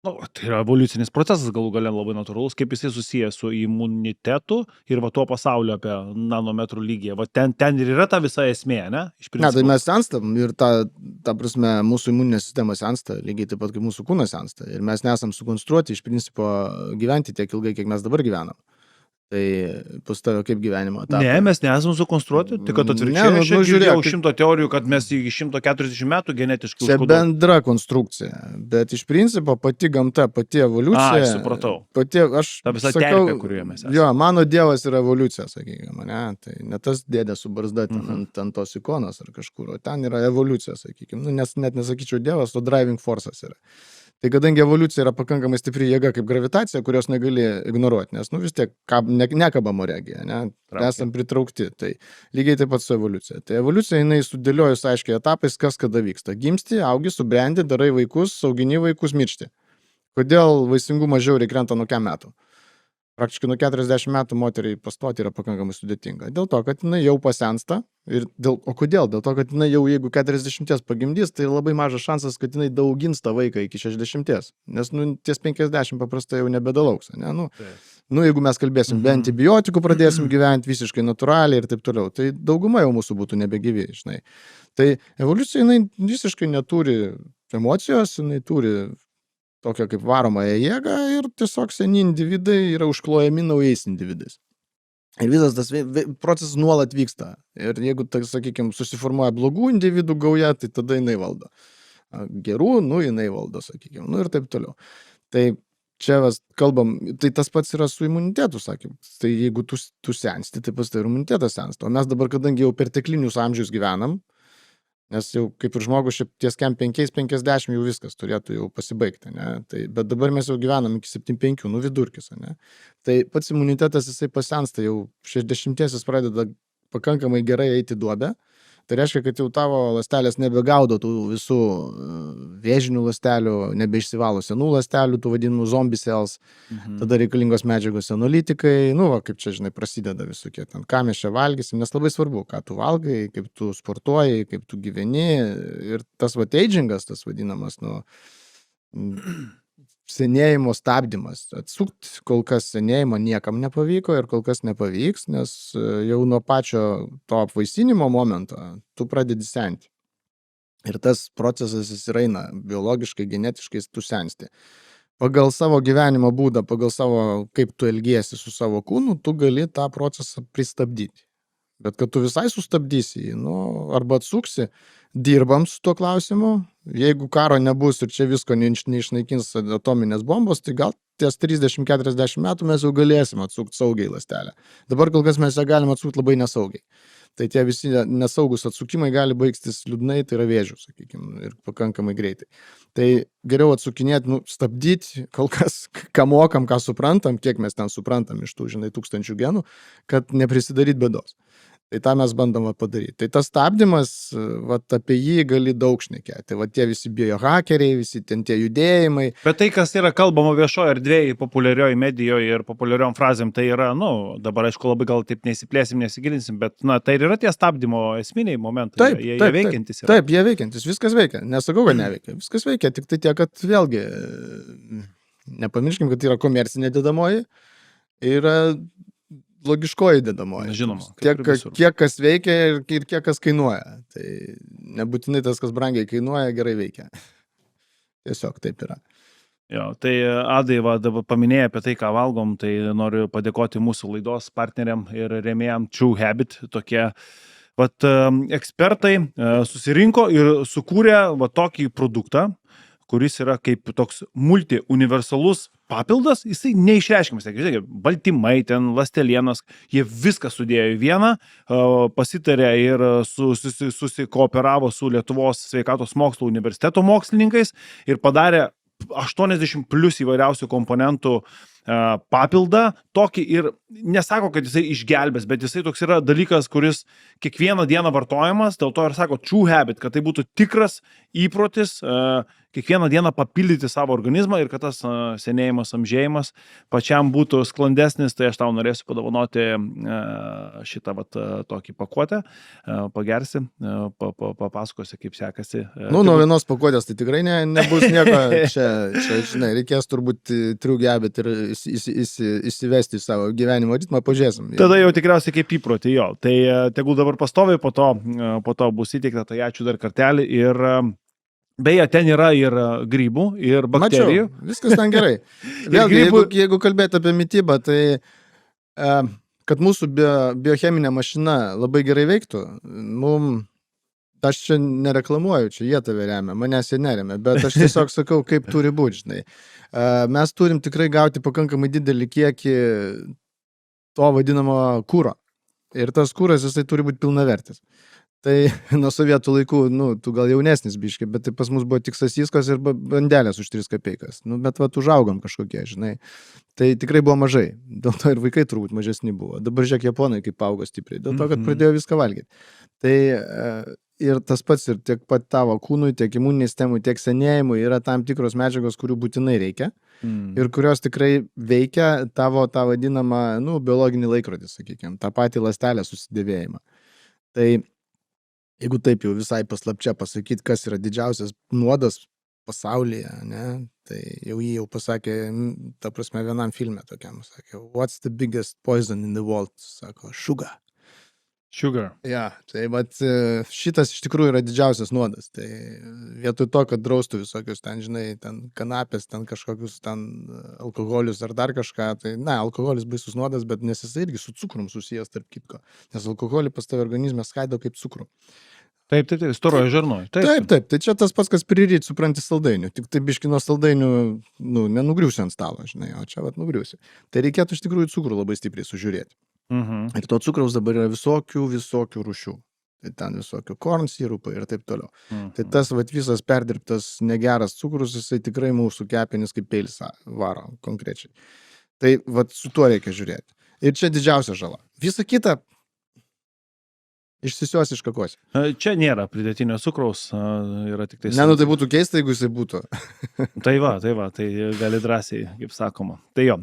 Tai yra evoliucinis procesas, galų gale labai natūralus, kaip jisai susijęs su imunitetu ir tuo pasauliu apie nanometrų lygyje. Ten ir yra ta visa esmė, ne? Ne, tai mes senstam ir ta prasme mūsų imuninė sistema sensta, lygiai taip pat kaip mūsų kūnas sensta. Ir mes nesam sukonstruoti iš principo gyventi tiek ilgai, kiek mes dabar gyvenam. Tai pas tave kaip gyvenimo etapai? Ne, mes nesam sukonstruoti, tik kad atvirkščiai. Aš girdėjau 100 teorijų, kad mes iki 140 metų genetiškai užkoduojame. Čia bendra konstrukcija, bet iš principo pati gamta, pati evoliucija. Supratau. Ta visa terpė, kurioje mes esame. Jo, mano dievas yra evoliucija, sakykime, ne? Tai ne tas dėdė su barzda ant tos ikonos ar kažkur, o ten yra evoliucija, sakykime. Nes net nesakyčiau dievas, o driving force'as yra. Tai kadangi evoliucija yra pakankamai stipri jėga kaip gravitacija, kurios negali ignoruoti, nes vis tiek nekabam oregija, ne? Esam pritraukti. Tai lygiai taip pat su evoliucija. Tai evoliucija, jinai sudėliojus aiškiai etapais, kas kada vyksta. Gimsti, augi, subrendi, darai vaikus, augini vaikus, miršti. Kodėl vaisingumas žiauriai krenta nuo kiek metų? Praktiškai nuo 40 metų moteriai pastoti yra pakankamai sudėtinga. Dėl to, kad jinai jau pasensta. O kodėl? Dėl to, kad jinai jau jeigu 40 pagimdys, tai labai mažas šansas, kad jinai daugins tą vaiką iki 60. Nes ties 50 paprastai jau nebedalauks. Ne? Jeigu mes kalbėsim be antibiotikų, pradėsim gyventi visiškai natūraliai ir taip toliau, tai dauguma jau mūsų būtų nebegyvi. Žinai. Tai evoliucija jinai visiškai neturi emocijos, jinai turi tokia kaip varomąją jėgą ir tiesiog seni individai yra užklojami naujais individais. Ir visas tas procesas nuolat vyksta. Ir jeigu, sakykime, susiformuoja blogų individų gauja, tai tada jinai valdo. Gerų, jinai valdo, sakykime, ir taip toliau. Tai čia kalbam, tai tas pats yra su imunitetu, sakykime. Tai jeigu tu sensti, tai pas tai imunitetas sensta. O mes dabar, kadangi jau perteklinius amžius gyvenam, Nes jau kaip ir žmogus šiaip ties kem 5-50 jau viskas turėtų jau pasibaigti, ne? Tai, bet dabar mes jau gyvenam iki 75, nu vidurkis, ne? Tai pats imunitetas jisai pasensta, jau 60 jis pradeda pakankamai gerai eiti į duobę. Tai reiškia, kad jau tavo ląstelės nebegaudo tų visų vėžinių ląstelių, nebeišsivalo senų ląstelių, tų vadinamų zombie cells, tada reikalingos medžiagos analitikai, nu, va, kaip čia, žinai, prasideda visokie ten, ką mes čia valgysim, nes labai svarbu, ką tu valgai, kaip tu sportuoji, kaip tu gyveni ir tas va agingas, tas vadinamas, nu, senėjimo stabdymas. Atsukt kol kas senėjimo niekam nepavyko ir kol kas nepavyks, nes jau nuo pačio to apvaisinimo momento tu pradedi senti. Ir tas procesas jis ir eina biologiškai, genetiškai tu sensti. Pagal savo gyvenimo būdą, pagal savo, kaip tu elgiesi su savo kūnu, tu gali tą procesą pristabdyti. Bet kad tu visai sustabdysi jį, nu, arba atsuksi, dirbam su tuo klausimu, jeigu karo nebus ir čia visko neišnaikins atominės bombos, tai gal ties 30-40 metų mes jau galėsim atsukti saugiai ląstelę. Dabar kol kas mes ją galim atsukti labai nesaugiai. Tai tie visi nesaugus atsukimai gali baigtis liūdnai, tai yra vėžių, sakykime, ir pakankamai greitai. Tai geriau atsukinėti, nu, stabdyti, kol kas, ką mokam, ką suprantam, kiek mes ten suprantam iš tų, žinai, 1000 genų, kad neprisidaryt bėdos. Tai tą mes bandom padaryti. Tai tas stabdymas, vat, apie jį gali daug šnekėti. Vat tie visi biohakeriai, visi ten tie judėjimai. Bet tai, kas yra kalbama viešoje erdvėje, populiarioje medijoje ir populiariom frazėm, tai yra, nu, dabar aišku labai gal taip nesiplėsim, nesigilinsim, bet, na, tai yra tie stabdymo esminiai momentai. Taip, jie taip, veikiantis yra. Taip, jie veikiantis, viskas veikia. Nesakau, kad neveikia. Viskas veikia, tik tai tiek, kad vėlgi, nepamirškim, kad yra komercinė dedamoji, yra logiškoji dedamoji. Žinoma. Kiek kas veikia ir kiek kas kainuoja. Tai nebūtinai tas, kas brangiai kainuoja, gerai veikia. Tiesiog taip yra. Jo, tai Adai, va, dabar paminėjai apie tai, ką valgom, tai noriu padėkoti mūsų laidos partneriam ir rėmėjam True Habit. Tokie vat, ekspertai susirinko ir sukūrė va, tokį produktą, kuris yra kaip toks multi-universalus papildas, jisai neišreiškiamas, baltymai, ten ląstelienos, jie viską sudėjo į vieną, pasitarė ir susikooperavo su Lietuvos sveikatos mokslo universiteto mokslininkais ir padarė 80 plus įvairiausių komponentų papildą, tokį ir nesako, kad jisai išgelbės, bet jisai toks yra dalykas, kuris kiekvieną dieną vartojamas, dėl to ir sako True Habit, kad tai būtų tikras įprotis, kiekvieną dieną papildyti savo organizmą ir kad tas senėjimas, amžėjimas pačiam būtų sklandesnis, tai aš tau norėsiu padovanoti šitą vat, tokį pakuotę, pagersi, papasakosi, kaip sekasi. Nuo vienos pakuotės tai tikrai nebus nieko, čia, žinai, reikės turbūt True Habit ir įsivesti į savo gyvenimo ritmą, pažiūrėsim. Tada jau tikriausiai kaip įprotį, jo. Tai tegul dabar pastoviai, po to bus įteikta, tai ačiū dar kartelį ir beje, ten yra ir grybų, ir bakterijų. Mačiau, viskas ten gerai. Vėlgi, jeigu kalbėti apie mitybą, tai kad mūsų biocheminė mašina labai gerai veiktų, aš čia nereklamuoju, čia jie tave remia, manęs jie neremia, bet aš tiesiog sakau, kaip turi būti, žinai. Mes turim tikrai gauti pakankamai didelį kiekį to vadinamo kūro. Ir tas kūras, jisai turi būti pilnavertis. Tai nuo sovietų laikų, nu, tu gal jaunesnis biškai, bet tai pas mus buvo tik sasiskos ir bandelės už 3 kapeikas. Nu, bet vat užaugom kažkokie, žinai. Tai tikrai buvo mažai. Dėl to ir vaikai turbūt mažesni buvo. Dabar žiūrėk, japonai kaip augo stipriai. Dėl to, kad pradėjo viską valgyti. Tai ir tas pats ir tiek pat tavo kūnui, tiek imuniniai sistemui, tiek senėjimui yra tam tikros medžiagos, kurių būtinai reikia. Ir kurios tikrai veikia tavo tą vadinamą, nu, biologinį laikrodį, sakykime, tą patį ląstelę susidėvėjimą. Tai jeigu taip jau visai paslapčia pasakyti, kas yra didžiausias nuodas pasaulyje, ne, tai jau jį pasakė, ta prasme, vienam filme tokiam, sakė, what's the biggest poison in the world, sako, sugar. Sugar. Ja, tai vat šitas iš tikrųjų yra didžiausias nuodas, tai vietoj to, kad draustų visokius ten, žinai, ten kanapės, ten kažkokius ten alkoholius ar dar kažką, tai ne, alkoholis baisus nuodas, bet nes jis irgi su cukrum susijęs tarp kitko, nes alkoholį pas tave organizme skaido kaip cukrų. Taip, storoji žarnoji. Taip, tai čia tas pats, kas priryt, supranti, saldainių. Tik tai biški nuo saldainių, nu, nenugriusi ant stalo, žinai, o čia vat nugriusi. Tai reikėtų iš tikrųjų cukrų labai stipriai sužiūrėti. Ir to cukraus dabar yra visokių rūšių. Tai ten visokių korn sirupai ir taip toliau. Mhm. Tai tas vat, visas perdirbtas negeras cukrus, jisai tikrai mūsų kepenis kaip peilis varo konkrečiai. Tai vat, su tuo reikia žiūrėti. Ir čia didžiausia žala. Visa kita išsisios iš kakos. Čia nėra pridėtinio cukraus, yra tik tai... Ne, nu tai būtų keista, jeigu jisai būtų. Tai gali drąsiai, kaip sakoma. Tai jo,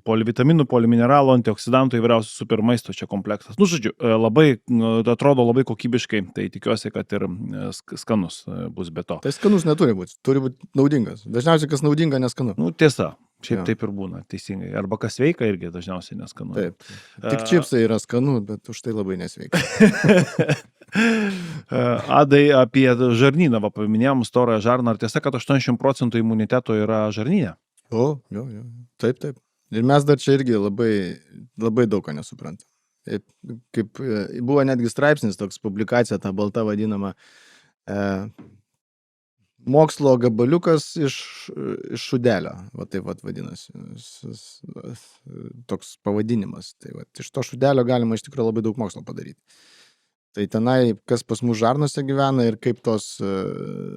polivitaminų, polimineralų, antioksidantų, įvairiausių super maisto čia kompleksas. Nu, žodžiu, labai, atrodo labai kokybiškai, tai tikiuosi, kad ir skanus bus be to. Tai skanus neturi būti, turi būti naudingas. Dažniausiai, kas naudinga, neskanu. Nu, tiesa. Šiaip taip ir būna, teisingai. Arba kas sveika irgi dažniausiai neskanu. Taip. Tik čipsai yra skanu, bet už tai labai nesveika. Adai, apie žarnyną, paminėjom storąją žarną. Ar tiesa, kad 80% imuniteto yra žarnyne? Jo. Taip. Ir mes dar čia irgi labai daug ko nesuprantam. Kaip buvo netgi straipsnis, toks publikacija, ta balta vadinama, mokslo gabaliukas iš šudelio, va taip vadinasi, toks pavadinimas. Tai va, iš to šudelio galima iš tikrųjų labai daug mokslo padaryti. Tai tenai, kas pas mus žarnose gyvena ir kaip tos,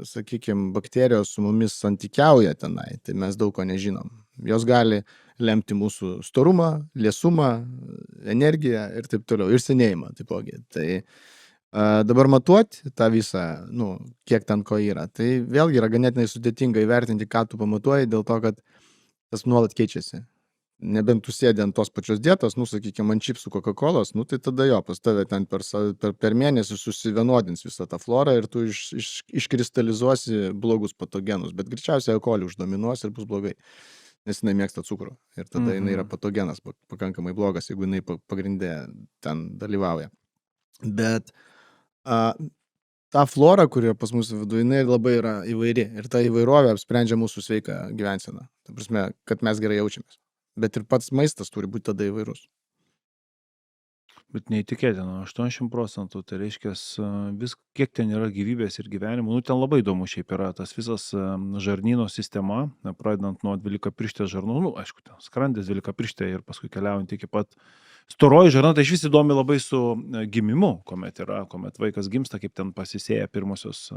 sakykime, bakterijos su mumis santykiauja tenai, tai mes daug ko nežinom. Jos gali lemti mūsų storumą, liesumą, energiją ir taip toliau, ir senėjimą taipogi. Tai dabar matuoti tą visą, kiek ten ko yra, tai vėlgi yra ganėtinai sudėtinga įvertinti, ką tu pamatuoji, dėl to, kad tas nuolat keičiasi. Nebent tu sėdi ant tos pačios dietos, sakykime, ant čipsų Coca-Colos, tai tada jo, pas tave ten per mėnesį susivienodins visą tą florą ir tu iškristalizuosi blogus patogenus, bet greičiausiai E. coli uždominuos ir bus blogai, nes jinai mėgsta cukrų ir tada jinai yra patogenas pakankamai blogas, jeigu jinai pagrindė ten dalyvauja. Bet ta flora, kuri pas mūsų viduje, jinai labai yra įvairi ir ta įvairovė apsprendžia mūsų sveiką gyvenseną. Ta prasme, kad mes gerai jaučiamės. Bet ir pats maistas turi būti tada įvairus. Bet neįtikėtina, 80%, tai reiškia, kiek ten yra gyvybės ir gyvenimo. Ten labai įdomu šiaip yra tas visas žarnyno sistema, pradedant nuo dvylikapirštės žarnų, aišku, ten skrandis, dvylikapirštė ir paskui keliaujant iki pat storoji žarna, tai iš vis įdomi labai su gimimu, kuomet vaikas gimsta, kaip ten pasisėja pirmosios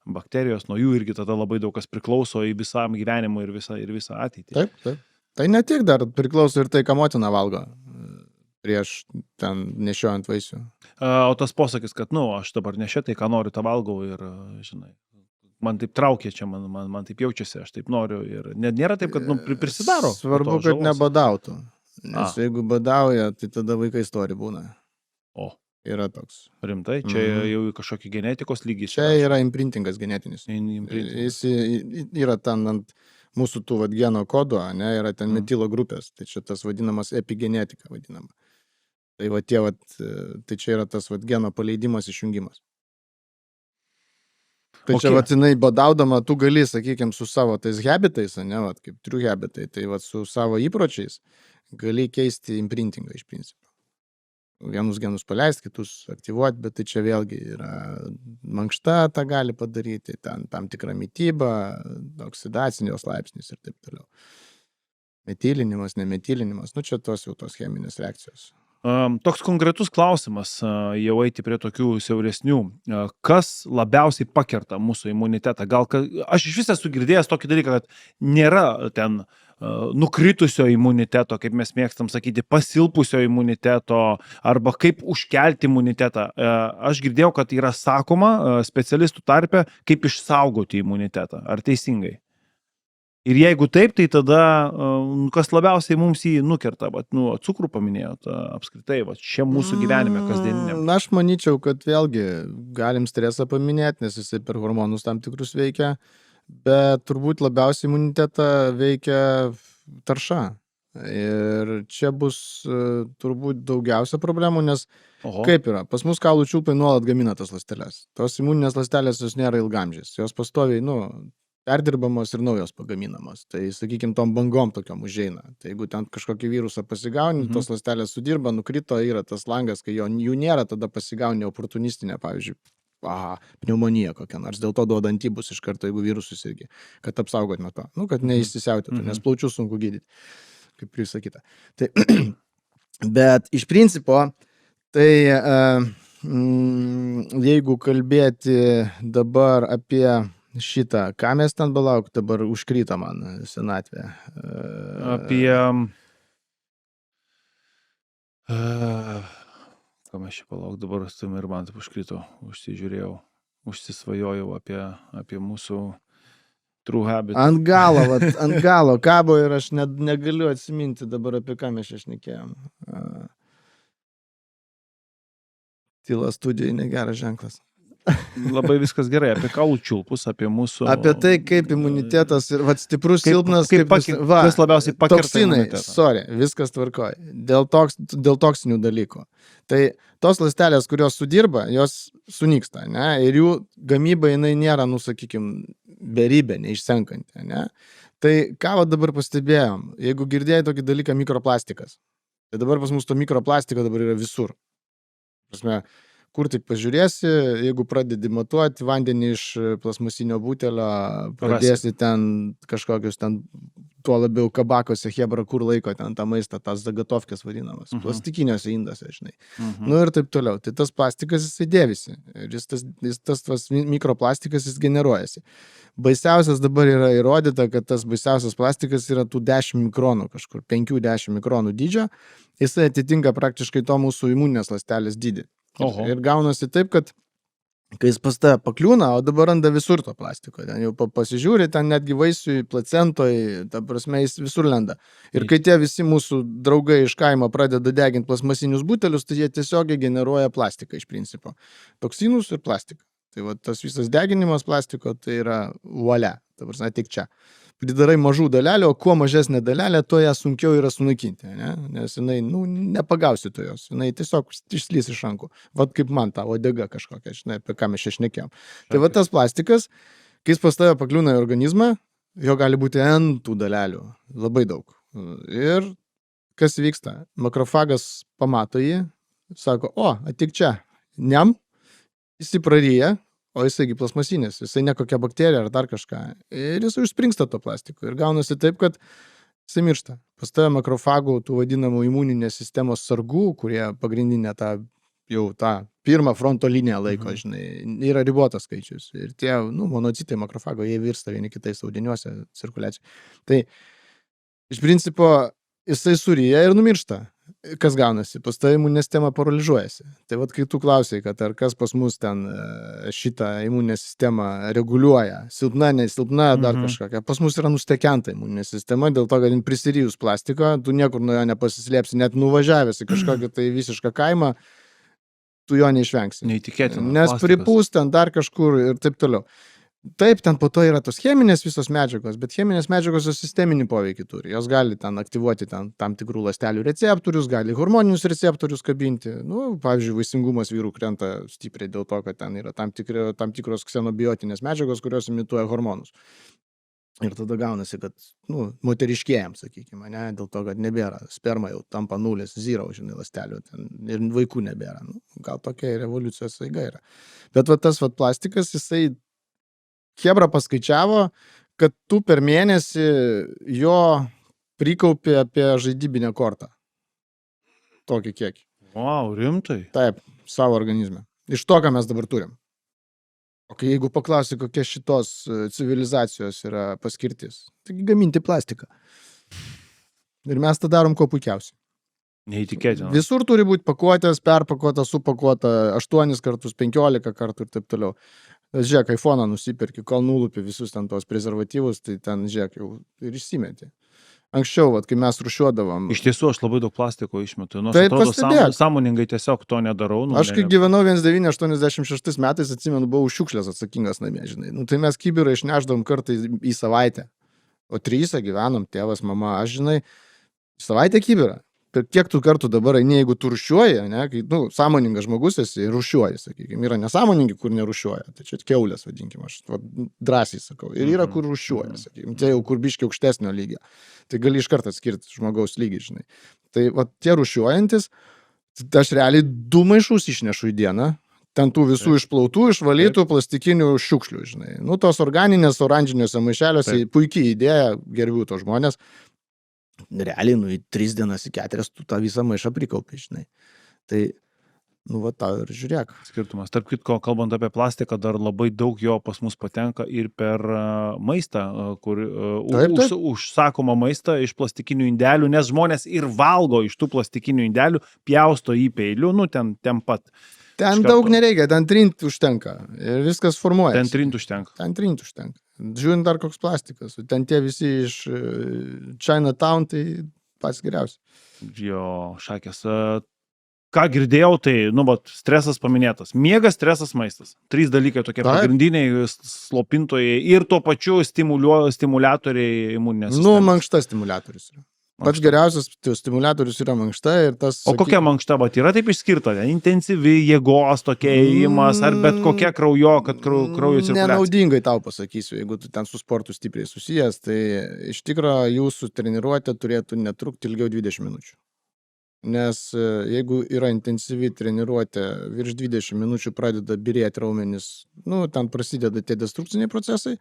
bakterijos, nuo jų irgi tada labai daug kas priklauso į visam gyvenimui ir visą ateitį. Taip. Tai ne tik dar priklauso ir tai, ką motina valgo prieš ten nešiojant vaisių. O tas posakis, kad, aš dabar nešiu tai, ką noriu, tą valgau ir, žinai, man taip traukia čia, man taip jaučiasi, aš taip noriu ir nėra taip, kad prisidaro. Svarbu, kad nebadautų. Nes jeigu badauja, tai tada vaikai stori būna. O. Yra toks. Rimtai? Čia jau kažkokį genetikos lygį. Čia yra imprintingas genetinis. Jis yra ten ant mūsų tų geno kodo, yra ten metilo grupės. Tai čia tas vadinamas epigenetika vadinama. Tai čia yra tas geno paleidimas, išjungimas. Tai čia jinai badaudama, tu gali, sakykime, su savo tais habitais, kaip true habitai, tai su savo įpročiais gali keisti imprintingą iš principo. Vienus genus paleisti, kitus aktyvuoti, bet tai čia vėlgi yra mankšta, tą gali padaryti, ten tam tikra mityba, oksidacinės laipsnis ir taip toliau. Metilinimas, nemetilinimas, čia tos cheminės reakcijos. Toks konkretus klausimas, jau eiti prie tokių siauresnių. Kas labiausiai pakerta mūsų imunitetą? Gal aš iš vis esu girdėjęs tokį dalyką, kad nėra ten nukritusio imuniteto, kaip mes mėgstam sakyti, pasilpusio imuniteto, arba kaip užkelti imunitetą. Aš girdėjau, kad yra sakoma specialistų tarpe, kaip išsaugoti imunitetą. Ar teisingai? Ir jeigu taip, tai tada kas labiausiai mums jį nukerta, cukrų paminėjot, apskritai, čia mūsų gyvenime kasdieniniam. Aš manyčiau, kad vėlgi galim stresą paminėti, nes jisai per hormonus tam tikrus veikia, bet turbūt labiausiai imunitetą veikia tarša. Ir čia bus turbūt daugiausia problemų, nes kaip yra, pas mus kaulų čiulpai nuolat gamina tas ląsteles. Tos imuninės ląstelės jos nėra ilgamžės, jos pastoviai, perdirbamos ir naujos pagaminamos. Tai, sakykime, tom bangom tokiom užeina. Tai jeigu ten kažkokį virusą pasigauni, tos ląstelės sudirba, nukrito, yra tas langas, kai jų nėra, tada pasigauni oportunistinę, pavyzdžiui, pneumoniją kokią nors. Dėl to duoda antibus iš karto, jeigu virusus irgi, kad apsaugot nuo to. Kad neįsisiautėtų, nes plaučius sunku gydyti, kaip jūs sakyta. Tai, bet iš principo, tai Jeigu kalbėti dabar apie šitą, ką mes ten belauk, dabar užkrito man senatvė. Apie... Ką mes čia palauk, dabar su ir man taip užkrito, užsižiūrėjau, užsisvajojau apie mūsų True Habit. Ant galo kabo ir aš negaliu atsiminti dabar, apie ką mes čia šnekėjom. Tyla studijai negeras ženklas. Labai viskas gerai, apie kaulų čiulpus, apie mūsų... Apie tai, kaip imunitetas ir stiprus, silpnas, kas labiausiai pakerta toksinai, imunitetą. Viskas tvarkoja. Dėl toksinių dalykų. Tai tos ląstelės, kurios sudirba, jos sunyksta, ne? Ir jų gamyba, jinai nėra, sakykime, beribė, neišsenkanti, ne? Tai ką dabar pastebėjom, jeigu girdėjai tokį dalyką mikroplastikas, tai dabar pas mus to mikroplastiko dabar yra visur. Prasme, kur tik pažiūrėsi, jeigu pradedi matuoti vandenį iš plasmasinio butelio, pradėsi ten kažkokius ten, tuo labiau kabakose hebra, kur laiko ten tą maistą, tas zagatovkės vadinamas, plastikiniuose indose, žinai. Nu ir taip toliau. Tai tas plastikas jisai dėvisi. Ir tas mikroplastikas jis generuojasi. Baisiausias dabar yra įrodyta, kad tas baisiausias plastikas yra tų 10 mikronų kažkur, 5-10 mikronų dydžio. Jisai atitinka praktiškai to mūsų imuninės ląstelės dydį. Oho. Ir gaunasi taip, kad kai jis pas tave pakliūna, o dabar randa visur to plastiko. Ten jau pasižiūri, ten netgi vaisiui, placentoj, ta prasme, jis visur lenda. Ir kai tie visi mūsų draugai iš kaimo pradeda deginti plasmasinius butelius, tai jie tiesiogiai generuoja plastiką iš principo. Toksinus ir plastiką. Tai va, tas visas deginimas plastiko, tai yra valia. Ta prasme, tik čia. Pridarai mažų dalelių, o kuo mažesnė dalelė, to ją sunkiau yra sunaikinti, ne? Nes jinai, nepagausi to jos, jinai tiesiog išslys iš rankų. Vat kaip man ta odega kažkokia, žinai, apie ką mes čia šnekėjom. Tai va tas plastikas, kai jis pas tave pakliūna į organizmą, jo gali būti N tų dalelių, labai daug. Ir kas vyksta? Makrofagas pamato jį, sako, atik čia, niam, jis praryja, o jisaigi plasmasinis, jisai ne kokia bakterija ar dar kažką. Ir jisai užspringsta to plastiko. Ir gaunasi taip, kad jisai miršta. Pas tave makrofagų, tų vadinamų imuninės sistemos sargų, kurie pagrindinę tą pirmą fronto liniją laiko, žinai, yra ribotas skaičius. Ir tie, monocitai makrofago, jie virsta vieni kitais audiniuose, cirkuliacijai. Tai iš principo jisai suryja ir numiršta. Kas gaunasi? Pas tave imuninė sistema paralyžiuojasi. Tai vat kai tu klausai, kad ar kas pas mus ten šitą imuninę sistemą reguliuoja, silpna, nesilpna, dar kažkokia. Pas mus yra nustekianta imuninė sistema, dėl to, kad prisirijus plastiko, tu niekur nuo jo nepasislėpsi, net nuvažiavęs į kažkokį tai visišką kaimą, tu jo neišvengsi. Neįtikėtina. Nes pripūs ten dar kažkur ir taip toliau. Taip, ten po to yra tos cheminės visos medžiagos, bet cheminės medžiagos jos sisteminį poveikį turi. Jos gali ten aktyvuoti tam tikrų ląstelių receptorius, gali hormoninius receptorius kabinti. Pavyzdžiui, vaisingumas vyrų krenta stipriai dėl to, kad ten yra tam tikros ksenobiotinės medžiagos, kurios imituoja hormonus. Ir tada gaunasi, kad, moteriškėjam, sakykime, ne, dėl to, kad nebėra. Sperma jau tampa 0, 0, žinai, ląstelių. Ir vaikų nebėra. Gal tokia revoliucijos eiga yra. Bet tas plastikas, jisai Chebra paskaičiavo, kad tu per mėnesį jo prikaupi apie žaidybinę kortą. Tokį kiekį. Wow, rimtai? Taip, savo organizme. Iš to, ką mes dabar turim. O kai jeigu paklausi, kokia šitos civilizacijos yra paskirtis, tai gaminti plastiką. Ir mes tą darom kuo puikiausiai. Neįtikėtina. Visur turi būti pakuotės, perpakuota, supakuota 8 kartus, 15 kartų ir taip toliau. Žiūrėk, iPhone'ą nusipirki, kol nulupi visus ten tos prezervatyvus, tai ten, žiūrėk, jau ir išsimeti. Anksčiau, kai mes rušiuodavom... Iš tiesų, aš labai daug plastiko išmetu. Tai pastebėk. Sąmoningai tiesiog to nedarau. Aš kai gyvenau 1986 metais, atsimenu, buvau šiukšlės atsakingas namie, žinai. Tai mes kibirą išneždavom kartą į savaitę. O 3 gyvenom, tėvas, mama, aš, žinai, savaitę kibirą. Per kiek tų kartų dabar, jeigu tu rušiuoji, ne, kai, sąmoningas žmogus esi ir rušiuoji, sakykime, yra nesąmoningi, kur nerušiuoja, tai čia keulės, vadinkime, aš drąsiai sakau, ir yra, kur rušiuoja, sakykime, tie jau kur biškiai aukštesnio lygio, tai gali iš karto atskirti žmogaus lygį, žinai. Tai tie rušiuojantis, aš realiai 2 maišus išnešu į dieną, ten tų visų išplautų, išvalytų plastikinių šiukšlių, žinai. Tos organinės oranžiniuose maišeliuose, puikiai idėja, gerbiu to žmonės. Realiai, į 3 dienas, į 4 tu tą visą maišą prikaupi, žinai. Tai Nu, va, tau ir žiūrėk. Skirtumas. Tarp kitko, kalbant apie plastiką, dar labai daug jo pas mus patenka ir per maistą, kur Taip. užsakoma maistą iš plastikinių indelių, nes žmonės ir valgo iš tų plastikinių indelių, pjausto į peiliu, nu ten pat. Ten daug nereikia, ten trinti užtenka ir viskas formuoja. Ten trinti užtenka. Žiūrint dar koks plastikas, ten tie visi iš Chinatown, tai pats geriausias. Jo, šakės. Ką girdėjau, tai, stresas paminėtas. Miegas, stresas, maistas. 3 dalykai tokie pagrindiniai slopintojai ir tuo pačiu stimuliatoriai imuninės sistemos. Nu, mankšta stimuliatorius yra. Pats geriausias stimuliatorius yra mankšta ir tas... O kokia mankšta, yra taip išskirta? Intensyvi jėgos tokia įėjimas ar bet kokia kraujo cirkuliacija? Nenaudingai tau pasakysiu, jeigu tu ten su sportu stipriai susijęs, tai iš tikrųjų jūsų treniruotė turėtų netrukti ilgiau 20 minučių. Nes jeigu yra intensyvi treniruotė, virš 20 minučių pradeda birėti raumenis, ten prasideda tie destrukciniai procesai,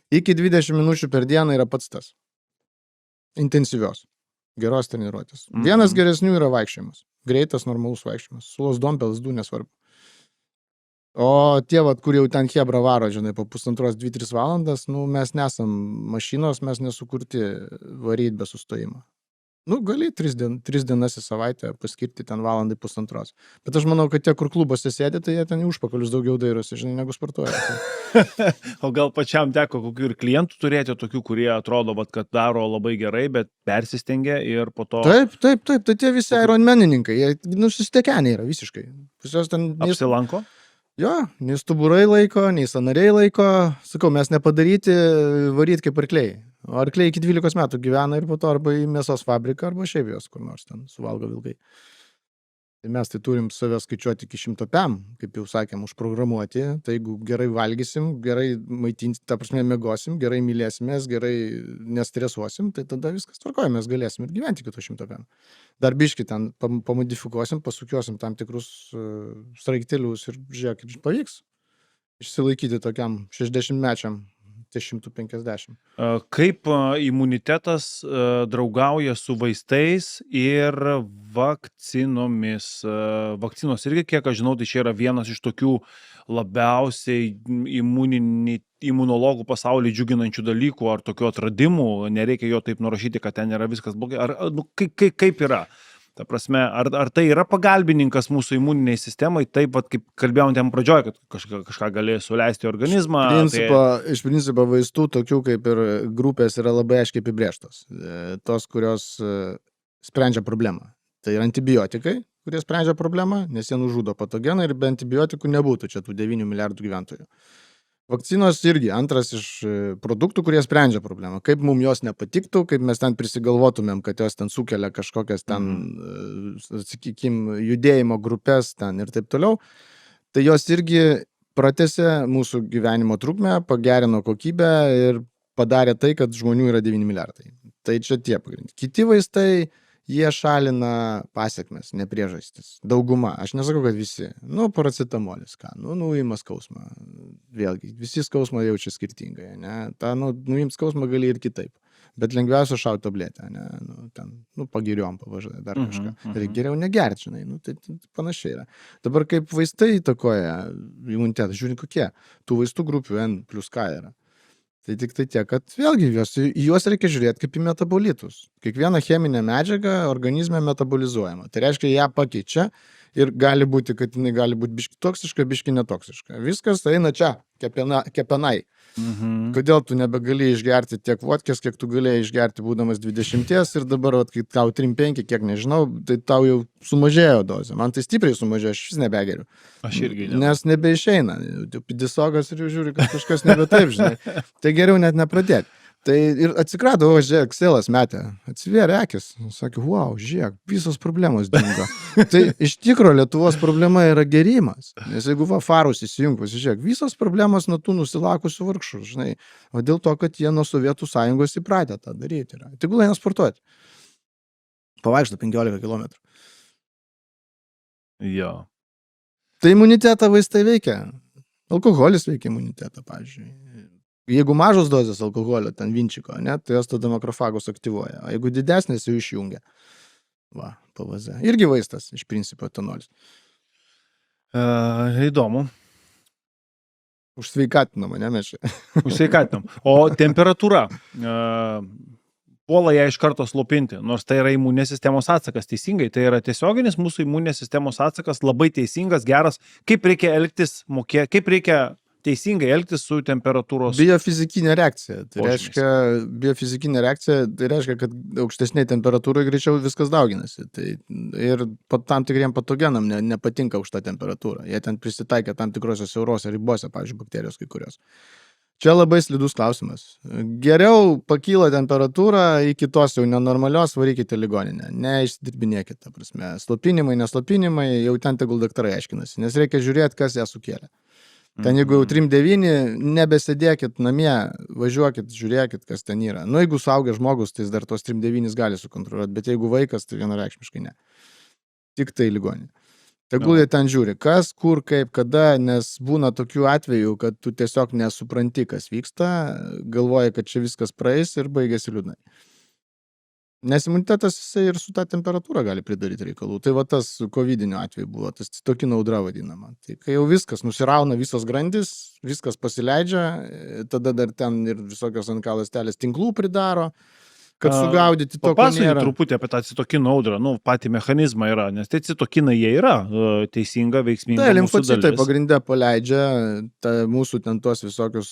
iki 20 minučių per dieną yra pats tas. Intensyvios, geros treniruotės. Vienas geresnių yra vaikščiojimas. Greitas, normalus vaikščiojimas. Su lasdom, pelsdų, nesvarbu. O tie, kur jau ten hebra varo, žinai, po 1,5-2-3 valandas, mes nesam mašinos, mes nesukurti varyti be sustojimo. Gali 3 dienas į savaitę paskirti ten 1,5 valandos. Bet aš manau, kad tie, kur klubuose sėdi, tai jie ten į užpakalius daugiau dairosi, žinai, negu sportuoja. O gal pačiam teko kokių ir klientų turėti, tokių, kurie atrodo, kad daro labai gerai, bet persistengia ir po to... Taip, tai tie visi ironmenininkai, jie susistekeniai yra visiškai. Apsilanko? Jo, nei stuburai laiko, nei sanariai laiko. Sakau, mes nepadaryti varyti kaip arkliai. O arkliai iki 12 metų gyvena ir po to arba į mėsos fabriką, arba šiaip jos kur nors ten suvalgo vilkai. Tai mes tai turim save skaičiuoti iki 100 pem, kaip jau sakėm, užprogramuoti. Tai jeigu gerai valgysim, gerai maitinti, ta prasme miegosim, gerai mylėsimės, gerai nestresuosim, tai tada viskas tvarkoja, mes galėsim ir gyventi iki to 100 pem. Dar biškį ten pamodifikuosim, pasukiosim tam tikrus sraigtelius ir žiūrėk, kaip pavyks išsilaikyti tokiam 60-mečiam. 150. Kaip imunitetas draugauja su vaistais ir vakcinomis? Vakcinos irgi, kiek aš žinau, tai čia yra vienas iš tokių labiausiai imunologų pasaulį džiuginančių dalykų ar tokių atradimų. Nereikia jo taip nurašyti, kad ten yra viskas blogai. Kaip yra? Ta prasme, ar tai yra pagalbininkas mūsų imuniniai sistemai, taip pat kaip kalbėjom ten pradžioje, kad kažką gali suleisti organizmą? Iš principo vaistų tokių kaip ir grupės yra labai aiškiai apibrėžtos. Tos, kurios sprendžia problemą. Tai yra antibiotikai, kurie sprendžia problemą, nes jie nužudo patogeną ir be antibiotikų nebūtų čia tų 9 milijardų gyventojų. Vakcinos irgi antras iš produktų, kurie sprendžia problemą. Kaip mums jos nepatiktų, kaip mes ten prisigalvotumėm, kad jos ten sukelia kažkokias ten, sakykime, judėjimo grupės ten ir taip toliau. Tai jos irgi pratęsė mūsų gyvenimo trukmę, pagerino kokybę ir padarė tai, kad žmonių yra 9 milijardai. Tai čia tie pagrindiniai. Kiti vaistai, jie šalina pasiekmes, ne priežastis. Dauguma, aš nesakau, kad visi. Paracetamolis, nuima skausmą. Vėlgi, visi skausmą jaučia skirtingai, ne? Nuimt skausmą gali ir kitaip. Bet lengviausia šauti tabletę, ne? Pagiriom pavažai, dar kažką. Tai geriau negerti, žinai, tai panašiai yra. Dabar kaip vaistai įtakoja imunitetą, žiūrint kokie. Tų vaistų grupių N+K yra. Tai tik tai tiek, kad vėlgi juos reikia žiūrėti kaip į metabolitus. Kiekviena cheminė medžiaga organizme metabolizuojama. Tai reiškia, ją pakeičia ir gali būti, kad jinai gali būti biški toksiška, biški netoksiška. Viskas eina čia, kepenai. Kodėl tu nebegali išgerti tiek vodkės, kiek tu galėjai išgerti būdamas 20 ir dabar, kai tau 3-5, kiek nežinau, tai tau jau sumažėjo dozė. Man tai stipriai sumažėjo, aš vis nebegeriu. Aš irgi. Nes nebeišeina. Disogas ir jau žiūri, kad kažkas nebe taip, žinai. Tai geriau net nepradėti. Tai ir atsikrado, žiūrėk, Kselas metė, atsivėrė akis, sakė, wow, žiūrėk, visos problemos dingo. Tai iš tikro Lietuvos problema yra gerimas, nes jeigu farus įsijungus, žiūrėk, visos problemos nuo tų nusilakusių vargšų, žinai, o dėl to, kad jie nuo Sovietų Sąjungos įpratę tą daryti yra. Tegul eina sportuoti. Pavaikšto 15 kilometrų. Jo. Tai imunitetą vaistai veikia. Alkoholis veikia imunitetą, pavyzdžiui. Jeigu mažos dozės alkoholio, ten vinčiko, ne, tai jos tada makrofagus aktyvuoja. O jeigu didesnės, jau išjungia. Va, PVZ. Irgi vaistas, iš principo, etanolis. Įdomu. Užsveikatino mane mes čia. Užsveikatinam. O temperatūra. Puola ją iš karto slopinti, nors tai yra imuninės sistemos atsakas. Teisingai, tai yra tiesioginis mūsų imuninės sistemos atsakas, labai teisingas, geras. Kaip reikia elgtis, kaip reikia teisingai elgtis su temperatūros. Biofizikinė reakcija. Tai požymiais. reiškia, biofizikinė reakcija, tai reiškia, kad aukštesnė temperatūra greičiau viskas dauginasi. Tai ir tam tikriem patogenam nepatinka aukšta temperatūra. Jie ten prisitaikė tam tikrose siaurose ribose, pavyzdžiui, bakterijos kai kurios. Čia labai slidus klausimas. Geriau pakyla temperatūra iki tos jau nenormalios, varykite ligoninę. Neišdirbinėkite, ta prasme. Slopinimai, neslopinimai, jau ten tegul daktarai aiškinasi. Nes reikia žiūrėti, kas ją sukėlė. Ten jeigu jau 3-9, nebesėdėkit namie, važiuokit, žiūrėkit, kas ten yra. Nu, jeigu suaugęs žmogus, tai jis dar tos 3-9 gali sukontroliuoti, bet jeigu vaikas, tai vienareikšmiškai ne. Tik tai ligoninė. Tegul jie ten žiūri, kas, kur, kaip, kada, nes būna tokių atvejų, kad tu tiesiog nesupranti, kas vyksta, galvoji, kad čia viskas praeis ir baigėsi liūdnai. Nes imunitetas jisai ir su ta temperatūra gali pridaryti reikalų. Tai va tas covidinio atveju buvo, tas citokino audra vadinama. Tai kai jau viskas nusirauna, visos grandis, viskas pasileidžia, tada dar ten ir visokios NK ląstelės tinklų pridaro, kad sugaudyti to, ko nėra. Truputį apie tą citokino audrą, patį mechanizmą yra, nes tai citokinai jie yra teisinga, veiksminga. Tai limfocitai pagrinde paleidžia mūsų ten tuos visokius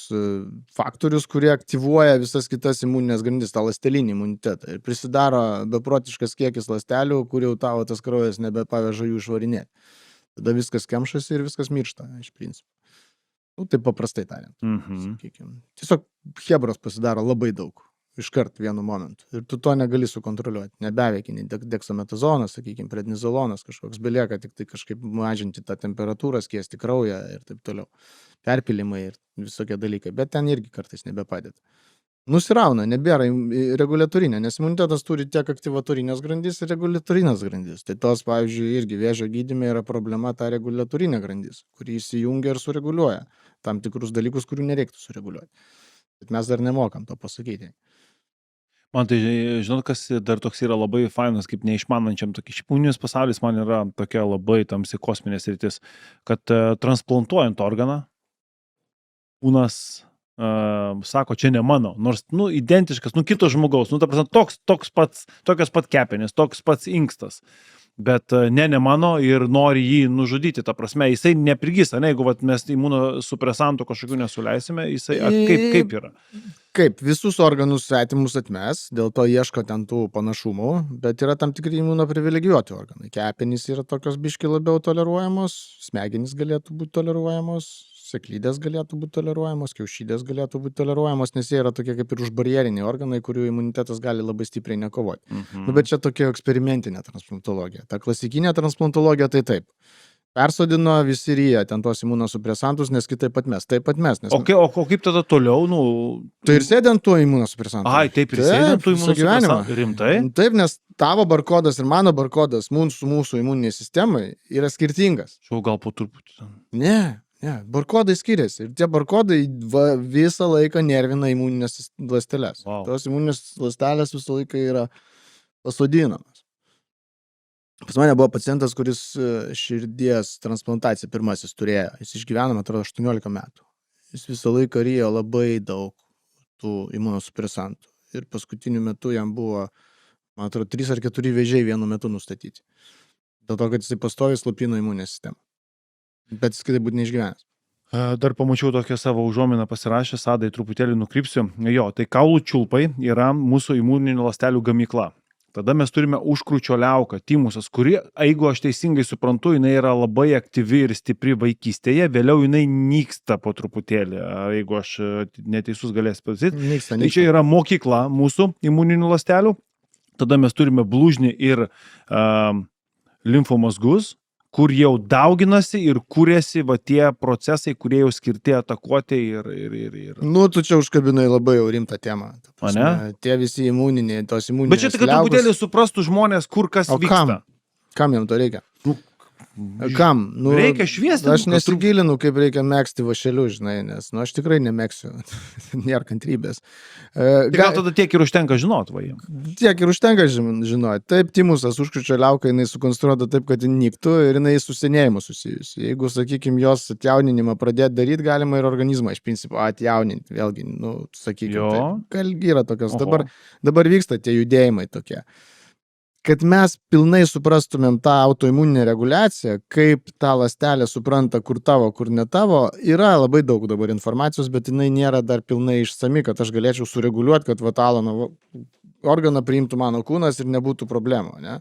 faktorius, kurie aktyvuoja visas kitas imuninės grandis, tą ląstelinį imunitetą. Ir prisidaro beprotiškas kiekis ląstelių, kur jau tavo tas kraujas nebepaveža jų išvarinėti. Tada viskas kemšasi ir viskas miršta, iš principo. Taip paprastai tariant. Sakykime. Tiesiog chebros pasidaro labai daug. Iškart vienu momentu. Ir tu to negali sukontroliuoti. Nebeveikia nei deksametazonas, sakykime, prednizolonas kažkoks, belieka tik tai kažkaip mažinti tą temperatūrą, skiesti kraują ir taip toliau. Perpilimai ir visokie dalykai. Bet ten irgi kartais nebepadeda. Nusirauna, nebėra reguliatorinė, nes imunitetas turi tiek aktyvatorinės grandis ir reguliatorinės grandis. Tai tos, pavyzdžiui, irgi vėžio gydyme yra problema ta reguliatorinė grandis, kuri įsijungia ir sureguliuoja tam tikrus dalykus, kurių nereiktų sureguliuoti. Bet mes dar nemokam to pasakyti. Man tai, žinot, kas dar toks yra labai fainas, kaip neišmanančiam, tokį imuninis pasaulis man yra tokia labai tamsi kosminės rytis, kad transplantuojant organą, kūnas sako, čia ne mano, nors, identiškas, kito žmogaus, ta prasme, tokios pat kepenys, toks pats inkstas. Bet ne mano ir nori jį nužudyti, ta prasme, jisai neprigys, jeigu mes imunosupresantų kažkokių nesuleisime, jisai kaip yra? Kaip, visus organus svetimus atmes, dėl to ieško ten tų panašumų, bet yra tam tikri imunoprivilegijuoti organai. Kepenys yra tokios biški labiau toleruojamos, smegenys galėtų būti toleruojamos, seklydės galėtų būti toleruojamos, kiaušidės galėtų būti toleruojamos, nes jie yra tokie kaip ir užbarjeriniai organai, kurių imunitetas gali labai stipriai nekovoti. Bet čia tokia eksperimentinė transplantologija. Ta klasikinė transplantologija tai taip. Persodino visi ryja ten tuos imunosupresantus, nes kitaip atmes. Taip atmes. Nes... O kaip tada toliau? Tai ir sėdant tuo imunosupresantu. Taip ir sėdant tuo imunosupresantu. Rimtai? Taip, nes tavo barkodas ir mano barkodas mūsų imuniniai sistemai yra skirtingas. Gal po truputį. Ne, barkodai skiriasi. Ir tie barkodai visą laiką nervina imuninės ląsteles. Wow. Tos imuninės ląstelės visą laiką yra pasodinamas. Pas mane buvo pacientas, kuris širdies transplantaciją pirmasis turėjo. Jis išgyveno, atrodo, 18 metų. Jis visą laiką ryjo labai daug tų imunosupresantų. Ir paskutiniu metu jam buvo, man atrodo, 3 ar 4 vėžiai vienu metu nustatyti. Dėl to, kad jisai pastoviai slopino imuninę sistemą. Bet jis kitaip būtų neišgyvenęs. Dar pamačiau tokią savo užuominą pasirašęs, Adai, truputėlį nukrypsiu. Jo, tai kaulų čiulpai yra mūsų imuninių ląstelių gamykla. Tada mes turime užkrūčio liauką, timusas, kuri, jeigu aš teisingai suprantu, jinai yra labai aktyvi ir stipri vaikystėje, vėliau jinai nyksta po truputėlį, jeigu aš neteisus galėsiu pasakyti. Tai čia yra mokykla mūsų imuninių ląstelių. Tada mes turime blužnį ir limfomazgus, kur jau dauginasi ir kūrėsi tie procesai, kurie jau skirti atakuoti ir. Tu čia užkabinai labai jau rimtą temą. Tie visi imuniniai, tos imuninės liaukos. Bet čia tik truputėlį suprastų žmonės, kur kas vyksta. Kam jam to reikia? Kam? Nu, Reikia šviesti. Aš nesigilinu, kaip reikia mėgsti vašelių, žinai, nes, nu, aš tikrai nemėgsiu. Nėra kantrybės. Gal tada tiek ir užtenka žinot, va jiem. Tiek ir užtenka žinoti. Taip, timusas užkričio liauka, jinai sukonstruota taip, kad jin nyktų ir jinai su senėjimu susijusi. Jeigu, sakykime, jos atjauninimą pradėti daryti, galima ir organizmą iš principo atjauninti. Vėlgi, nu, sakykime, taip, yra tokios. Dabar vyksta tie judėjimai tokie. Kad mes pilnai suprastumėm tą autoimuninę reguliaciją, kaip ta ląstelė supranta, kur tavo, kur ne tavo, yra labai daug dabar informacijos, bet jinai nėra dar pilnai išsami, kad aš galėčiau sureguliuoti, kad Alano organą priimtų mano kūnas ir nebūtų problemų, ne?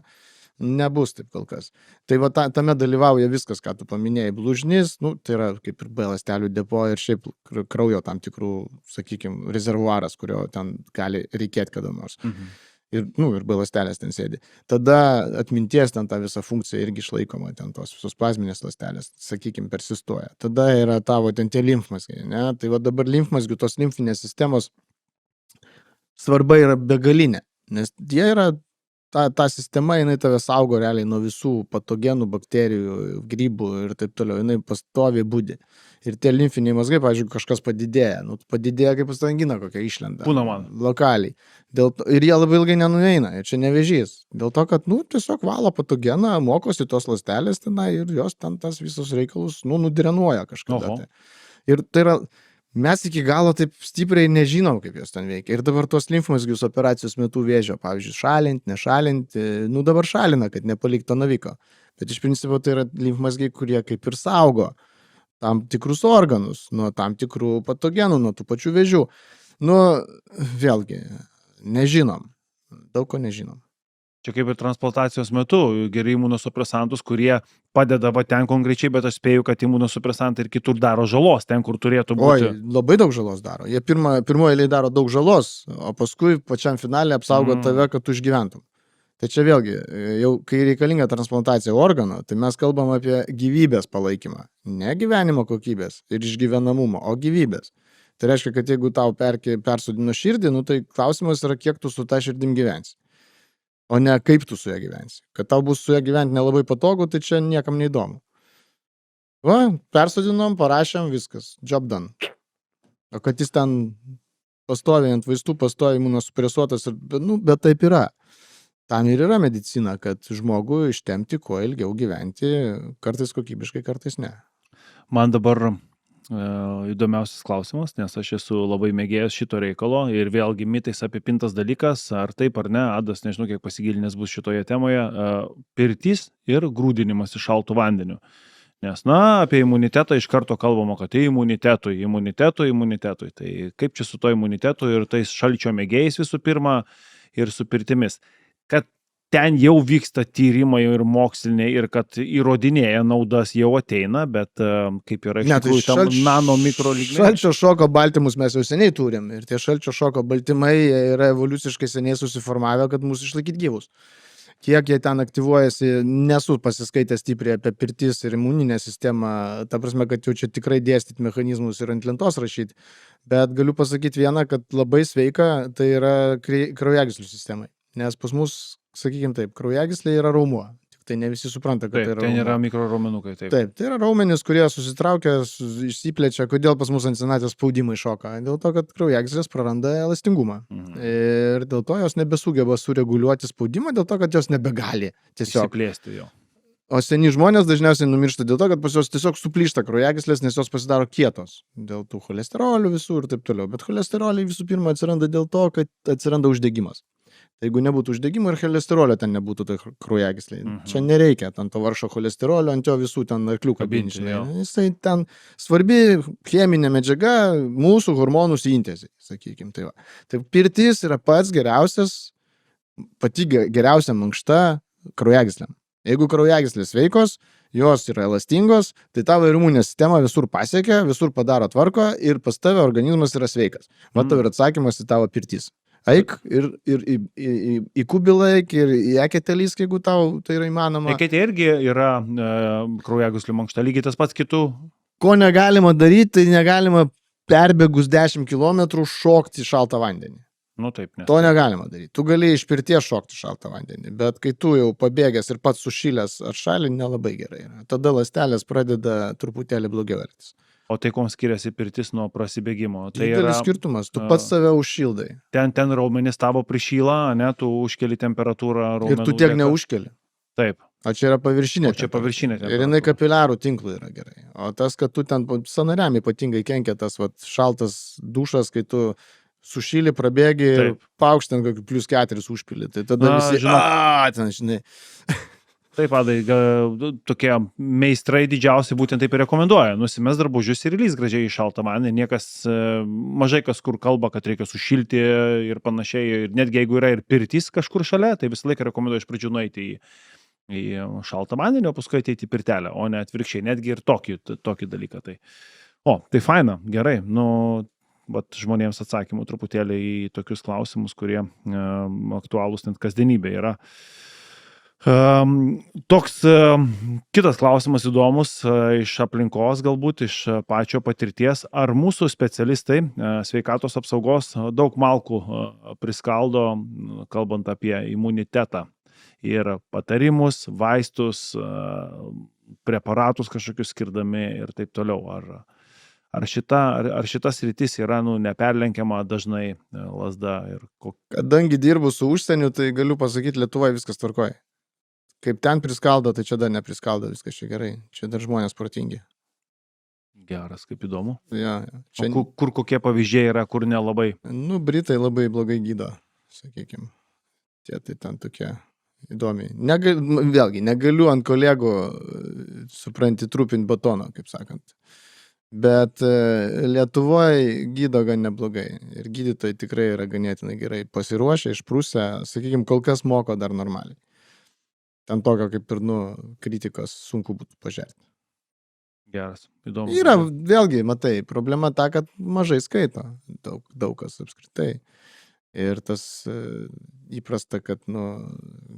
Nebus taip kol kas. Tai va tame dalyvauja viskas, ką tu paminėjai. Blužnis, nu, tai yra kaip ir B ląstelių depo ir šiaip kraujo tam tikrų, sakykime, rezervuaras, kurio ten gali reikėti kada nors. Ir B ląstelės ten sėdi. Tada atminties ten ta visa funkcija irgi išlaikoma, ten tos visos plazminės ląstelės, sakykime, persistoja. Tada yra tavo ten tie limfmazgiai, ne? Tai va dabar limfmazgių, tos limfinės sistemos svarba yra begalinė, nes jie yra, ta sistema, jinai tave saugo realiai nuo visų patogenų, bakterijų, grybų ir taip toliau, jinai pastoviai budi. Ir tie limfiniai mazgai, pavyzdžiui, kažkas padidėja, padidėja kaip angina kokia išlenda. Būna man. Lokaliai. Ir jie labai ilgai nenueina, ir čia ne vėžys. Dėl to, kad, tiesiog valo patogeną, mokosi tos ląstelės tenai ir jos ten tas visus reikalus, nudrenuoja kažkada. Ir tai yra, mes iki galo taip stipriai nežinom, kaip jos ten veikia. Ir dabar tos limfmazgius operacijos metu vėžio, pavyzdžiui, šalinti, nešalinti, dabar šalina, kad nepalikto naviko. Bet iš principo tai yra limfmazgiai, kurie kaip ir saugo tam tikrus organus, nuo tam tikrų patogenų, nuo tų pačių vėžių. Vėlgi, nežinom. Daug ko nežinom. Čia kaip ir transplantacijos metu geri imunosupresantus, kurie padeda va ten konkrečiai, bet aš spėju, kad imunosupresantai ir kitur daro žalos, ten, kur turėtų būti. Oi, labai daug žalos daro. Jie pirmoje eilėje daro daug žalos, o paskui pačiam finale apsaugo tave, kad tu išgyventum. Tai čia vėlgi, jau kai reikalinga transplantacija organo, tai mes kalbam apie gyvybės palaikymą. Ne gyvenimo kokybės ir išgyvenamumo, o gyvybės. Tai reiškia, kad jeigu tau persodino širdį, tai klausimas yra, kiek tu su ta širdim gyvensi. O ne kaip tu su ją gyvensi. Kad tau bus su ją gyventi nelabai patogu, tai čia niekam neįdomu. Va, persodinom, parašėm, viskas, job done. O kad jis ten pastoviai ant vaistų, pastoviai imunosupresuotas, bet taip yra. Tam ir yra medicina, kad žmogų ištemti kuo ilgiau gyventi, kartais kokybiškai, kartais ne. Man dabar įdomiausias klausimas, nes aš esu labai mėgėjęs šito reikalo ir vėlgi mitais apipintas dalykas, ar taip ar ne, Adas, nežinau, kiek pasigilinęs bus šitoje temoje, pirtis ir grūdinimas iš šaltų vandeniu. Nes, apie imunitetą iš karto kalbama, kad tai imunitetui. Tai kaip čia su to imunitetu ir tais šalčio mėgėjais visų pirma ir su pirtimis. Kad ten jau vyksta tyrimai ir moksliniai ir kad įrodinėja naudas jau ateina, bet kaip yra iš tikrųjų tam nano mikro lygmenį. Šalčio šoko baltymus mes jau seniai turim ir tie šalčio šoko baltymai yra evoliuciškai seniai susiformavę, kad mūsų išlaikyti gyvus. Kiek jie ten aktyvuojasi, nesu pasiskaitęs stipriai apie pirtis ir imuninę sistemą, ta prasme, kad jau čia tikrai dėstyti mechanizmus ir ant lentos rašyti, bet galiu pasakyti vieną, kad labai sveika tai yra kraujagyslių sistemai. Nes pas mus, sakykime taip, kraujagyslė yra raumuo. Tik tai ne visi supranta, kad taip, tai yra ten yra mikroraumenukai. Taip, tai yra raumenys, kurie susitraukia, išsiplečia. Kodėl pas mus ant senatės spaudimai šoka? Dėl to, kad kraujagyslės praranda elastingumą. Ir dėl to jos nebesugeba sureguliuoti spaudimą, dėl to, kad jos nebegali tiesiog išsiplėsti jo. O seni žmonės dažniausiai numiršta dėl to, kad pas jos tiesiog suplyšta kraujagyslės, nes jos pasidaro kietos. Dėl tų cholesterolių visų ir taip toliau. Bet cholesteroliai visų pirma atsiranda dėl to, kad atsiranda uždegimas. Jeigu nebūtų uždegimo ir cholesterolio, ten nebūtų tai kraujagyslė. Čia nereikia ten to varšo cholesterolio, ant jo visų ten arklių kabinti. Jisai ten svarbi cheminė medžiaga mūsų hormonų sintezei, sakykime. Tai pirtis yra pati geriausia mankšta kraujagyslėm. Jeigu kraujagyslės sveikos, jos yra elastingos, tai tavo imuninė sistema visur pasiekia, visur padaro tvarko ir pas tave organizmas yra sveikas. Va tau ir atsakymas į tavo pirtis. Eik ir į kubilą eik ir į eketę lįsk, jeigu tau tai yra įmanoma. Eketė irgi yra kraujagyslių mankšta, lygiai tas pats kitų. Ko negalima daryti, tai negalima perbėgus 10 km šokti į šaltą vandenį. Nu taip, nes. To negalima daryti. Tu gali iš pirties šokti šaltą vandenį, bet kai tu jau pabėgęs ir pats sušilęs atšalį, nelabai gerai yra. Tada ląstelės pradeda truputėlį blogiau elgtis. O tai kuom skiriasi pirtis nuo prasibėgimo? Tai Didelis skirtumas, tu pats save užšildai. Ten raumenys tavo prišyla, ne, tu užkeli temperatūrą raumenų. Ir tu tiek neužkeli. Taip. O čia yra paviršinė. O čia paviršinė temperatūra. Ir jinai kapiliarų tinklų yra gerai. O tas, kad tu ten sąnariam ypatingai kenkia tas šaltas dušas, kai tu sušyli, prabėgi ir paaukštant kokį +4 užpilį. Tai tada visi, ten, žinai. Taip, Adai, tokie meistrai didžiausi būtent taip ir rekomenduoja. Nusimes drabužius ir įlys gražiai į šaltą vandenį. Niekas, mažai kas kur kalba, kad reikia sušilti ir panašiai. Ir netgi jeigu yra ir pirtis kažkur šalia, tai visą laiką rekomenduoju iš pradžių nueiti į šaltą vandenį, o paskui ateiti į pirtelę, o ne atvirkščiai. Netgi ir tokį dalyką. Tai faina, gerai. Bet žmonėms atsakymų truputėlį į tokius klausimus, kurie aktualūs net kasdienybė yra. Toks kitas klausimas įdomus iš aplinkos, galbūt iš pačio patirties. Ar mūsų specialistai sveikatos apsaugos daug malkų priskaldo, kalbant apie imunitetą ir patarimus, vaistus, preparatus kažkokius skirdami ir taip toliau? Ar šitas rytis yra neperlenkiama dažnai lazda? Kadangi dirbu su užsieniu, tai galiu pasakyti, Lietuvoje viskas tvarkoja. Kaip ten priskaldo, tai čia dar nepriskaldo, viskas čia gerai. Čia dar žmonės protingi. Geras, kaip įdomu. Ja. Čia... Kur kokie pavyzdžiai yra, kur nelabai? Britai labai blogai gydo, sakykime. Tie tai ten tokie įdomiai. Vėlgi, negaliu ant kolegų, supranti, trupinti batono, kaip sakant. Bet Lietuvoje gydo gan neblogai ir gydytojai tikrai yra ganėtinai gerai pasiruošę, išprusę, sakykime, kol kas moko dar normaliai. Ten tokio kaip ir, kritikos sunku būtų pažerti. Geras, įdomu. Yra, vėlgi, matai, problema ta, kad mažai skaito, daug kas apskritai. Ir tas įprasta, kad,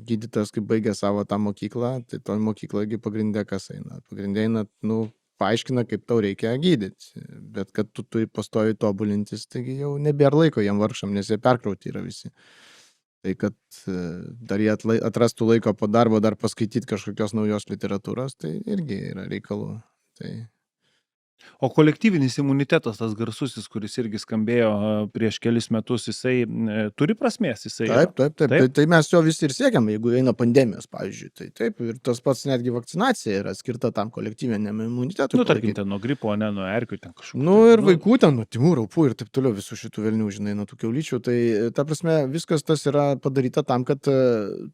gydytojas, kai baigia savo tą mokyklą, tai to mokykloje pagrindė kas eina. Pagrindė eina, paaiškina, kaip tau reikia gydyti, bet kad tu turi pastoviai tobulintis, taigi jau nebėra laiko jam vargšam, nes jie perkrauti yra visi. Tai kad dar jie atrastų laiko po darbo, dar paskaityti kažkokios naujos literatūros, tai irgi yra reikalų. Tai... O kolektyvinis imunitetas, tas garsusis, kuris irgi skambėjo prieš kelis metus, jisai turi prasmės? Taip. Tai mes jo visi ir siekiam, jeigu eina pandemijos, pavyzdžiui. Tai taip, ir tas pats netgi vakcinacija yra skirta tam kolektyviniam imunitetui. Tarkim, ten nuo gripo, ne nuo erkių, ten kažkokių. Ir vaikų ten, nuo tymų, raupų ir taip toliau, visų šitų velnių, žinai, nuo tų kiaulyčių. Tai ta prasme, viskas tas yra padaryta tam, kad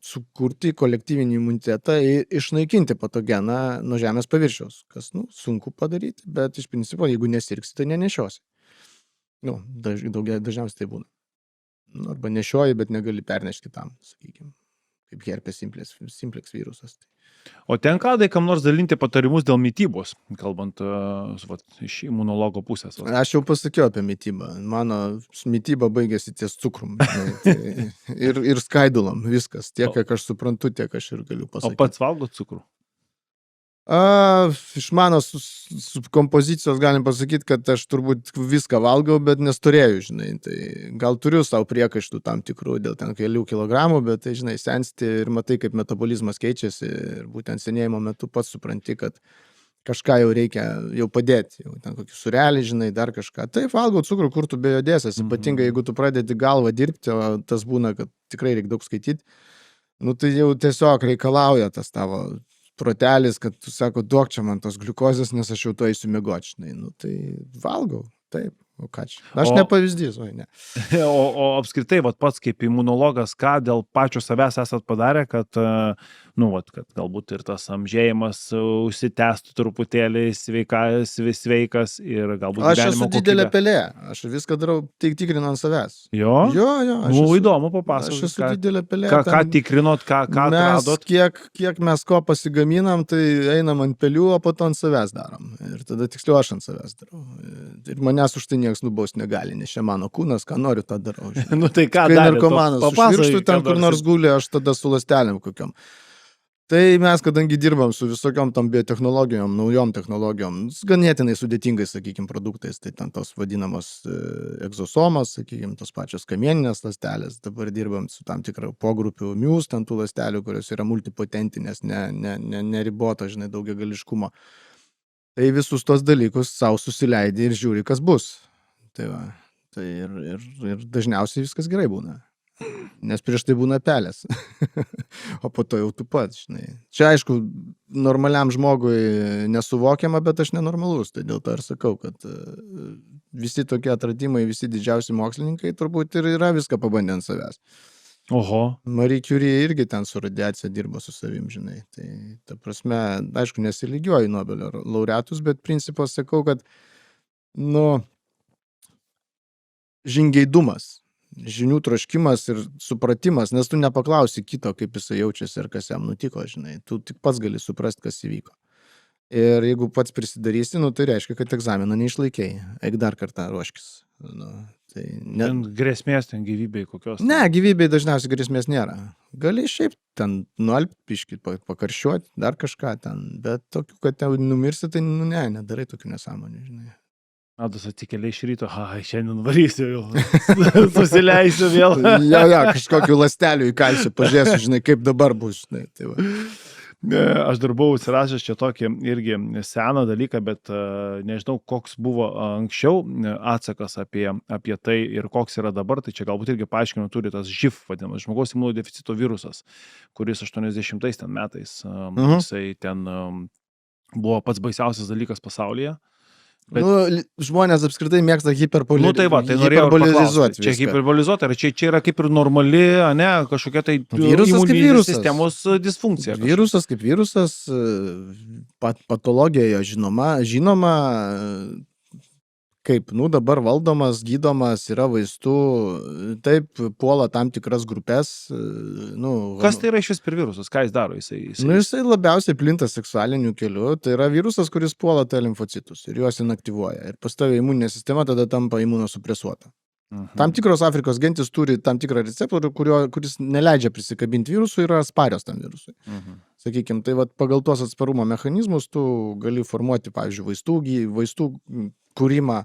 sukurti kolektyvinį imunitetą ir išnaikinti patogeną nuo žemės paviršiaus. Kas, sunku padaryti, bet iš principo, jeigu nesirgsi, tai nenešiosi. Dažniausiai tai būna. Arba nešioji, bet negali pernešti kitam, sakykime. Kaip herpes simplex virusas. O tenka kam nors dalinti patarimus dėl mitybos, kalbant iš imunologo pusės? Aš jau pasakiau apie mitybą. Mano mityba baigėsi ties cukrum. ir skaidulom, viskas. Tiek, kiek aš suprantu, tiek aš ir galiu pasakyti. O pats valgot cukrų? Iš mano kompozicijos galim pasakyti, kad aš turbūt viską valgau, bet nestorėjau, žinai. Tai gal turiu savo priekaištų tam tikrų dėl ten kelių kilogramų, bet tai, žinai, sensti ir matai, kaip metabolizmas keičiasi ir būtent senėjimo metu pats supranti, kad kažką jau reikia jau padėti, jau ten kokį surelį, žinai, dar kažką. Taip, valgau cukrų, kur tu be jo dėsies, ypatingai jeigu tu pradedi galvą dirbti, o tas būna, kad tikrai reikia daug skaityti, tai jau tiesiog reikalauja tas tavo protelis, kad tu sako, duok čia man tos gliukozės, nes aš jau to eisiu miegoti, žinai. Tai valgau, taip. O ką čia? Aš ne pavyzdys, ne. O apskritai, pats kaip imunologas, ką dėl pačio savęs esat padarę, kad galbūt ir tas amžėjimas užsitęstų truputėlį sveikas ir galbūt aš esu didelė pelė. Aš viską darau, tikrinu ant savęs. Jo? Jo. Įdomu papasakoti. Aš esu didelė pelė. Ką tikrinot, ką atradot? Kiek mes ko pasigaminam, tai einam ant pelių, o po to ant savęs darom. Ir tada tiksliau aš ant savęs darau. Ir manęs už tai nieks nubaust negali, nes čia mano kūnas, ką noriu, tą darau. Tai ką kai narkomanas užvirkštų ten kur nors guli, aš tada su ląstelėm kokiam. Tai mes, kadangi dirbam su visokiom tam biotechnologijom, naujom technologijom, ganėtinai sudėtingais, sakykime, produktais, tai ten tos vadinamos egzosomos, sakykime, tos pačios kamieninės ląstelės, dabar dirbam su tam tikrą pogrupių mius, ten tų ląstelių, kurios yra multipotentinės, neriboto, žinai, daugiagališkumo. Tai visus tos dalykus savo susileidai ir žiūri, kas bus. Tai va, tai ir dažniausiai viskas gerai būna. Nes prieš tai būna pelės. O po to jau tu pats, žinai. Čia, aišku, normaliam žmogui nesuvokiama, bet aš nenormalus. Tai dėl to ir sakau, kad visi tokie atradimai, visi didžiausi mokslininkai turbūt ir yra viską pabandę ant savęs. Oho. Marie Curie irgi ten su radiacija dirbo su savim, žinai. Tai, ta prasme, aišku, nesilygiuoju Nobelio laureatus, bet principas sakau, kad, žingeidumas, žinių troškimas ir supratimas, nes tu nepaklausi kito, kaip jisai jaučiasi ir kas jam nutiko, žinai. Tu tik pats gali suprasti, kas įvyko. Ir jeigu pats prisidarysi, tai reiškia, kad egzaminą neišlaikei. Eik dar kartą ruoškis. Tai Ten grėsmės, ten gyvybei kokios. Ne, gyvybei dažniausiai grėsmės nėra. Gali šiaip ten nualpti, pakaršiuoti, dar kažką ten, bet tokių, kad ten numirsi, tai nedarai tokių nesąmonių, žinai. Adas atsikėlė iš ryto, šiandien varysiu jau, susileisiu vėl. Jo, kažkokių ląstelių įkalsiu, pažiūrėsiu, žinai, kaip dabar bus, žinai. Tai va. Aš dar buvau atsirašęs čia tokį irgi seną dalyką, bet nežinau, koks buvo anksčiau atsakas apie tai ir koks yra dabar, tai čia galbūt irgi paaiškinu, turi tas živ, vadinamas, žmogaus imunodeficito virusas, kuris 80 metais, jisai ten buvo pats baisiausias dalykas pasaulyje. Bet... žmonės apskritai mėgsta hiperbolizuoti. Tai va, tai norėjau paklausti. Čia hiperbolizuoti, ar čia yra kaip ir normali, ne, kažkokia tai imuninės sistemos disfunkcija. Virusas kaip virusas, patologija jo žinoma, kaip, dabar valdomas, gydomas, yra vaistų, taip, puola tam tikras grupės. Kas tai yra iš vis per virusas? Ką jis daro? Jisai labiausiai plinta seksualiniu keliu. Tai yra virusas, kuris puola T limfocitus ir juos inaktyvuoja. Ir pastoviai imuninė sistema tada tampa imunosupresuota. Tam tikros Afrikos gentis turi tam tikrą receptorių, kuris neleidžia prisikabinti virusų ir yra atsparios tam virusui. Sakykime, tai pagal tuos atsparumo mechanizmus tu gali formuoti, pavyzdžiui, vaistų kūrimą,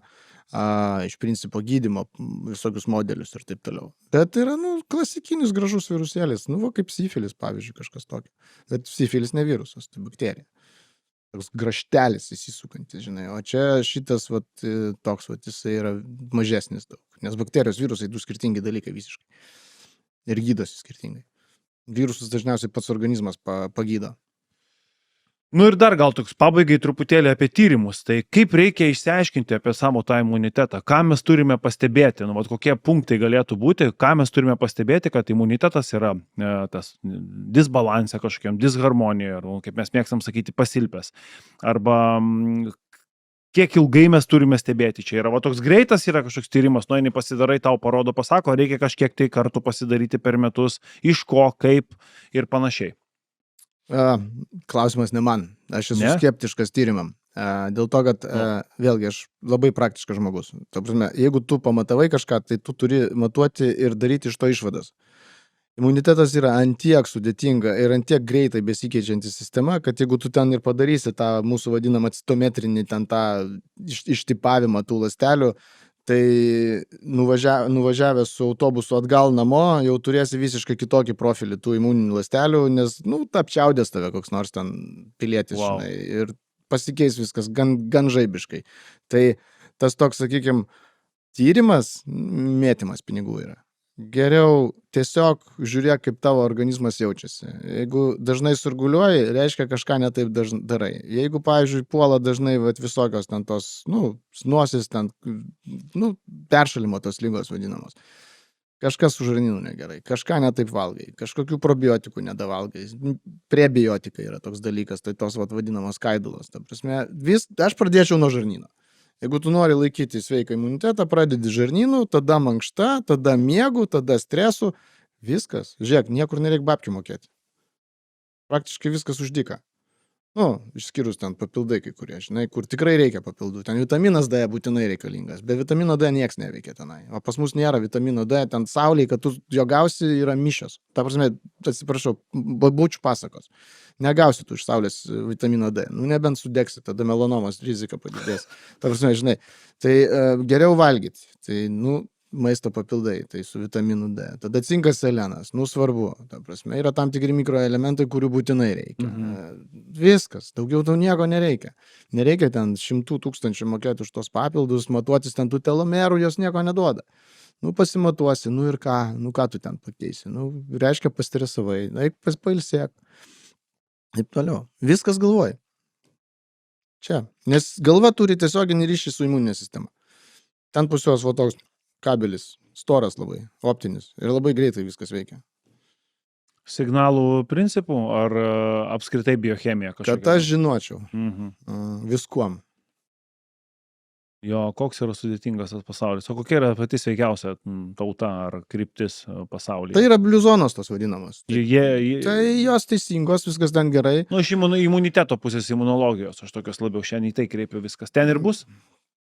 iš principo gydymo, visokius modelius ir taip toliau. Bet tai yra, klasikinis gražus virusėlis, kaip sifilis, pavyzdžiui, kažkas tokio. Bet sifilis ne virusas, tai bakterija. Toks graštelis įsisukantis, žinai. O čia šitas, toks, jisai yra mažesnis daug. Nes bakterijos virusai du skirtingi dalykai visiškai. Ir gydosi skirtingai. Virusus dažniausiai pats organizmas pagydo. Ir dar gal toks pabaigai truputėlį apie tyrimus. Tai kaip reikia išsiaiškinti apie savo tą imunitetą? Ką mes turime pastebėti? Kokie punktai galėtų būti? Ką mes turime pastebėti, kad imunitetas yra tas disbalansė kažkokiam, disharmonija, ar kaip mes mėgstam sakyti, pasilpęs. Arba kiek ilgai mes turime stebėti. Čia yra toks greitas, yra kažkoks tyrimas, nueini pasidarai, tau parodo, pasako, reikia kažkiek tai kartų pasidaryti per metus, iš ko, kaip ir panašiai. Klausimas ne man. Aš esu skeptiškas tyrimam. Dėl to, kad vėlgi aš labai praktiškas žmogus. Ta prasme, jeigu tu pamatavai kažką, tai tu turi matuoti ir daryti iš to išvadas. Imunitetas yra antiek sudėtinga ir antiek greitai besikeičianti sistema, kad jeigu tu ten ir padarysi tą mūsų vadinamą citometrinį ten tą ištipavimą tų ląstelių, tai nuvažiavęs su autobusu atgal namo, jau turėsi visiškai kitokį profilį tų imuninių ląstelių, nes, apčiaudės tave koks nors ten pilietis, žinai, ir pasikeis viskas gan žaibiškai. Tai tas toks, sakykime, tyrimas, mėtymas pinigų yra. Geriau tiesiog žiūrėk, kaip tavo organizmas jaučiasi. Jeigu dažnai surguliuoji, reiškia kažką ne taip darai. Jeigu, pavyzdžiui, puola dažnai visokios ten tos, nosis ten, peršalimo tos ligos vadinamos. Kažkas su žarnynu negerai, kažką ne taip valgai, kažkokių probiotikų nedavalgai. Prebiotika yra toks dalykas, tai tos vadinamos skaidulos. Ta prasme, aš pradėčiau nuo žarnyno. Jeigu tu nori laikyti sveiką imunitetą, pradedi žarnynu, tada mankšta, tada miegu, tada stresu, viskas. Žiūrėk, niekur nereikia babkių mokėti. Praktiškai viskas už dyką. Nu, išskyrus ten papildai kai kurie, žinai, kur tikrai reikia papildų. Ten vitaminas D būtinai reikalingas. Be vitamino D nieks neveikia tenai. O pas mus nėra vitamino D, ten saulėje, kad tu jo gausi, yra mišios. Ta prasme, atsiprašau, babučių pasakos. Negausi tu iš saulės vitamino D. Nu, nebent sudegsi, tada melanomos rizika padidės. Ta prasme, žinai, tai geriau valgyti. Tai, nu, maisto papildai, tai su vitaminu D. Tada cinkas, selenas, nu svarbu. Ta prasme, yra tam tikri mikroelementai, kurių būtinai reikia. Viskas, daugiau tau nieko nereikia. Nereikia ten 100 000 mokėti už tos papildus, matuotis ten tų telomerų, jos nieko neduoda. Nu, pasimatuosi, nu ir ką, nu ką tu ten pakeisi. Nu, reiškia pastresavai, eik pailsėk. Taip toliau. Viskas galvoj. Čia. Nes galva turi tiesioginį ryšį su imuninė sistema. Ten pas juos va toks kabelis, storas labai, optinis. Ir labai greitai viskas veikia. Signalų principų ar apskritai biochemija kažkokia? Kad aš žinočiau. Viskuom. Jo, koks yra sudėtingas tas pasaulis? O kokia yra pati sveikiausia tauta ar kryptis pasaulyje? Tai yra bliuzonos tos vadinamos. Tai jos teisingos, viskas ten gerai. Nu, iš imuniteto pusės, imunologijos, aš tokios labiau šiandien į tai kreipiu viskas. Ten ir bus?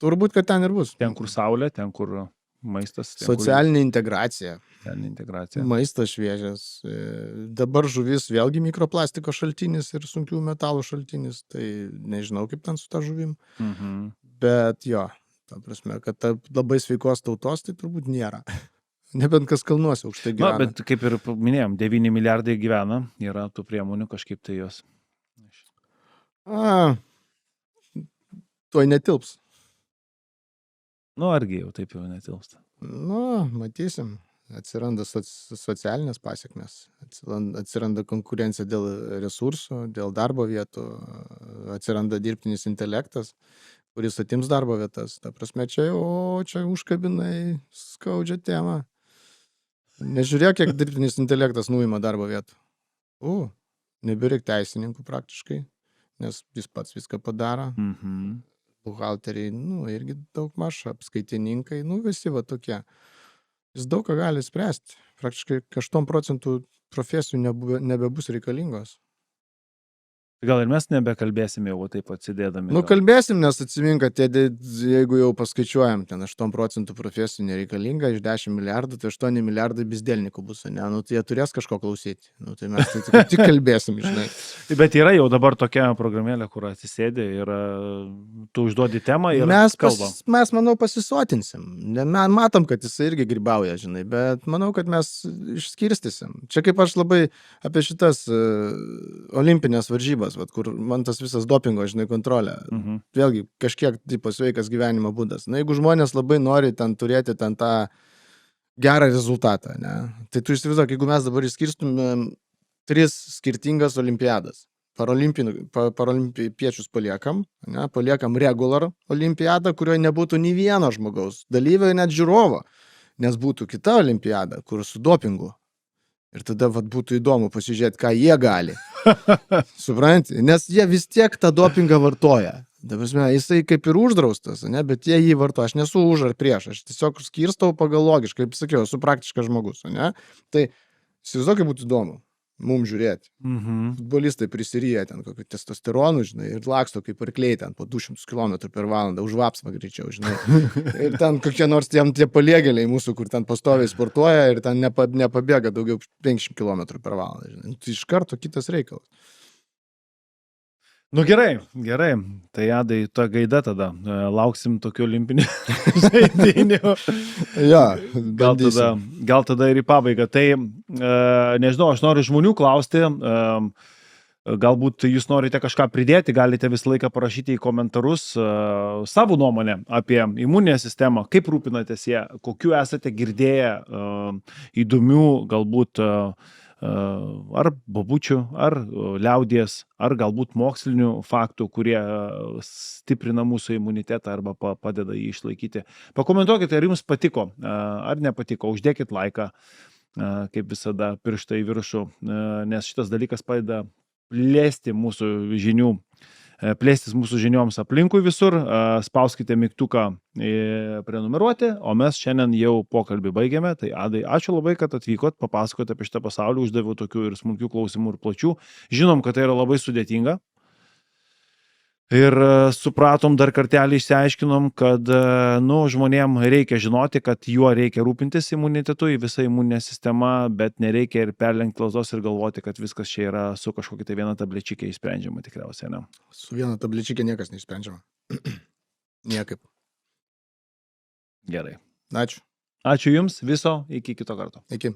Turbūt, kad ten ir bus. Ten, kur saulė, ten, kur maistas. Ten, socialinė integracija. Integracija. Maistas šviežias. Dabar žuvis vėlgi mikroplastiko šaltinis ir sunkių metalų šaltinis. Tai nežinau, kaip ten su ta žuvim. Bet jo, ta prasme, kad ta labai sveikos tautos, tai turbūt nėra. Nebent kas kalnuose už tai gyvena. Na, bet kaip ir minėjom, 9 milijardai gyvena, yra tų priemonių, kažkaip tai jos. Tuoj netilps. Nu, argi jau taip jau netilpsta. Nu, matysim. Atsiranda socialinės pasiekmes. Atsiranda konkurencija dėl resursų, dėl darbo vietų. Atsiranda dirbtinis intelektas, kuris atims darbo vietas. Ta prasme, čia užkabinai skaudžią temą. Nežiūrėk, kiek dirbtinis intelektas nuima darbo vietų. Nebereik teisininkų praktiškai, nes jis pats viską padaro. Buhalteriai, nu, irgi daug maž, apskaitininkai, nu, visi va tokie. Jis daug ką gali spręsti. Praktiškai 8% profesijų nebebus reikalingos. Gal ir mes nebekalbėsim jau taip atsidėdami. Nu, kalbėsim, nes atsimink, kad jeigu jau paskaičiuojam, ten 8% profesijų nereikalinga, iš 10 milijardų, tai 8 milijardai bizdelnikų bus, ne? Nu, tai jie turės kažko klausyti. Nu, tai mes tai tik kalbėsim, žinai. Bet yra jau dabar tokia programėlė, kur atsisėdė ir tu užduodi temą ir kalbam. Mes, manau, pasisotinsim. Matom, kad jis irgi grybauja, žinai, bet manau, kad mes išskirstysim. Čia kaip aš labai apie šitas olimpinės varžybas, kur man tas visas dopingo, žinai, kontrolė. Vėlgi, kažkiek tipo sveikas gyvenimo būdas. Na, jeigu žmonės labai nori ten turėti ten tą gerą rezultatą, ne? Tai tu įsivaizduok, jeigu mes dabar išskirstumėm 3 skirtingas olimpiadas. Paralimpiečius paliekam, ne? Paliekam regular olimpiadą, kurioje nebūtų nei vieno žmogaus dalyvio, net žiūrovo, nes būtų kita olimpiada, kur su dopingu. Ir tada būtų įdomu pasižiūrėti, ką jie gali. Supranti? Nes jie vis tiek tą dopingą vartoja. Jisai kaip ir uždraustas, ne? Bet jie jį vartoja. Aš nesu už ar prieš. Aš tiesiog skirstau pagal logiškai, kaip sakiau, esu praktiškas žmogus. Ne? Tai įsivaizduokai būtų įdomu mums žiūrėti. Futbolistai prisiryja ten kokių testosteronų, žinai, ir laksto kaip arkliai ten po 200 km per valandą, už vapsvą greičiau, žinai. Ir ten kokie nors tie paliegėliai mūsų, kur ten pastoviai sportuoja ir ten nepabėga daugiau 50 km per valandą, žinai. Tai iš karto kitas reikalas. Nu gerai. Tai Adai, ta gaida tada. Lauksim tokių olimpinių žaidynių. Ja, gal tada ir į pabaigą. Tai nežinau, aš noriu žmonių klausti. Galbūt jūs norite kažką pridėti, galite visą laiką parašyti į komentarus savo nuomonę apie imuninę sistemą, kaip rūpinatės ją, kokių esate girdėję įdomių galbūt ar babučių, ar liaudies, ar galbūt mokslinių faktų, kurie stiprina mūsų imunitetą arba padeda jį išlaikyti. Pakomentuokite, ar jums patiko, ar nepatiko, uždėkit laiką, kaip visada, pirštą į viršų, nes šitas dalykas padeda plėstis mūsų žinioms aplinkui visur, spauskite mygtuką prenumeruoti, o mes šiandien jau pokalbį baigėme. Tai Adai, ačiū labai, kad atvykot, papasakote apie šitą pasaulį, uždaviau tokių ir smulkių klausimų ir plačių. Žinom, kad tai yra labai sudėtinga, Ir supratom dar kartelį išsiaiškinom, kad žmonėm reikia žinoti, kad juo reikia rūpintis imunitetu, į visą imuninę sistemą, bet nereikia ir perlenkti lazdos ir galvoti, kad viskas čia yra su kažkokia tai viena tablečiukė išsprendžiama tikriausiai, ne? Su viena tablečiukė niekas neišsprendžiama. Niekaip. Gerai. Ačiū. Ačiū Jums, viso, iki kito karto. Iki.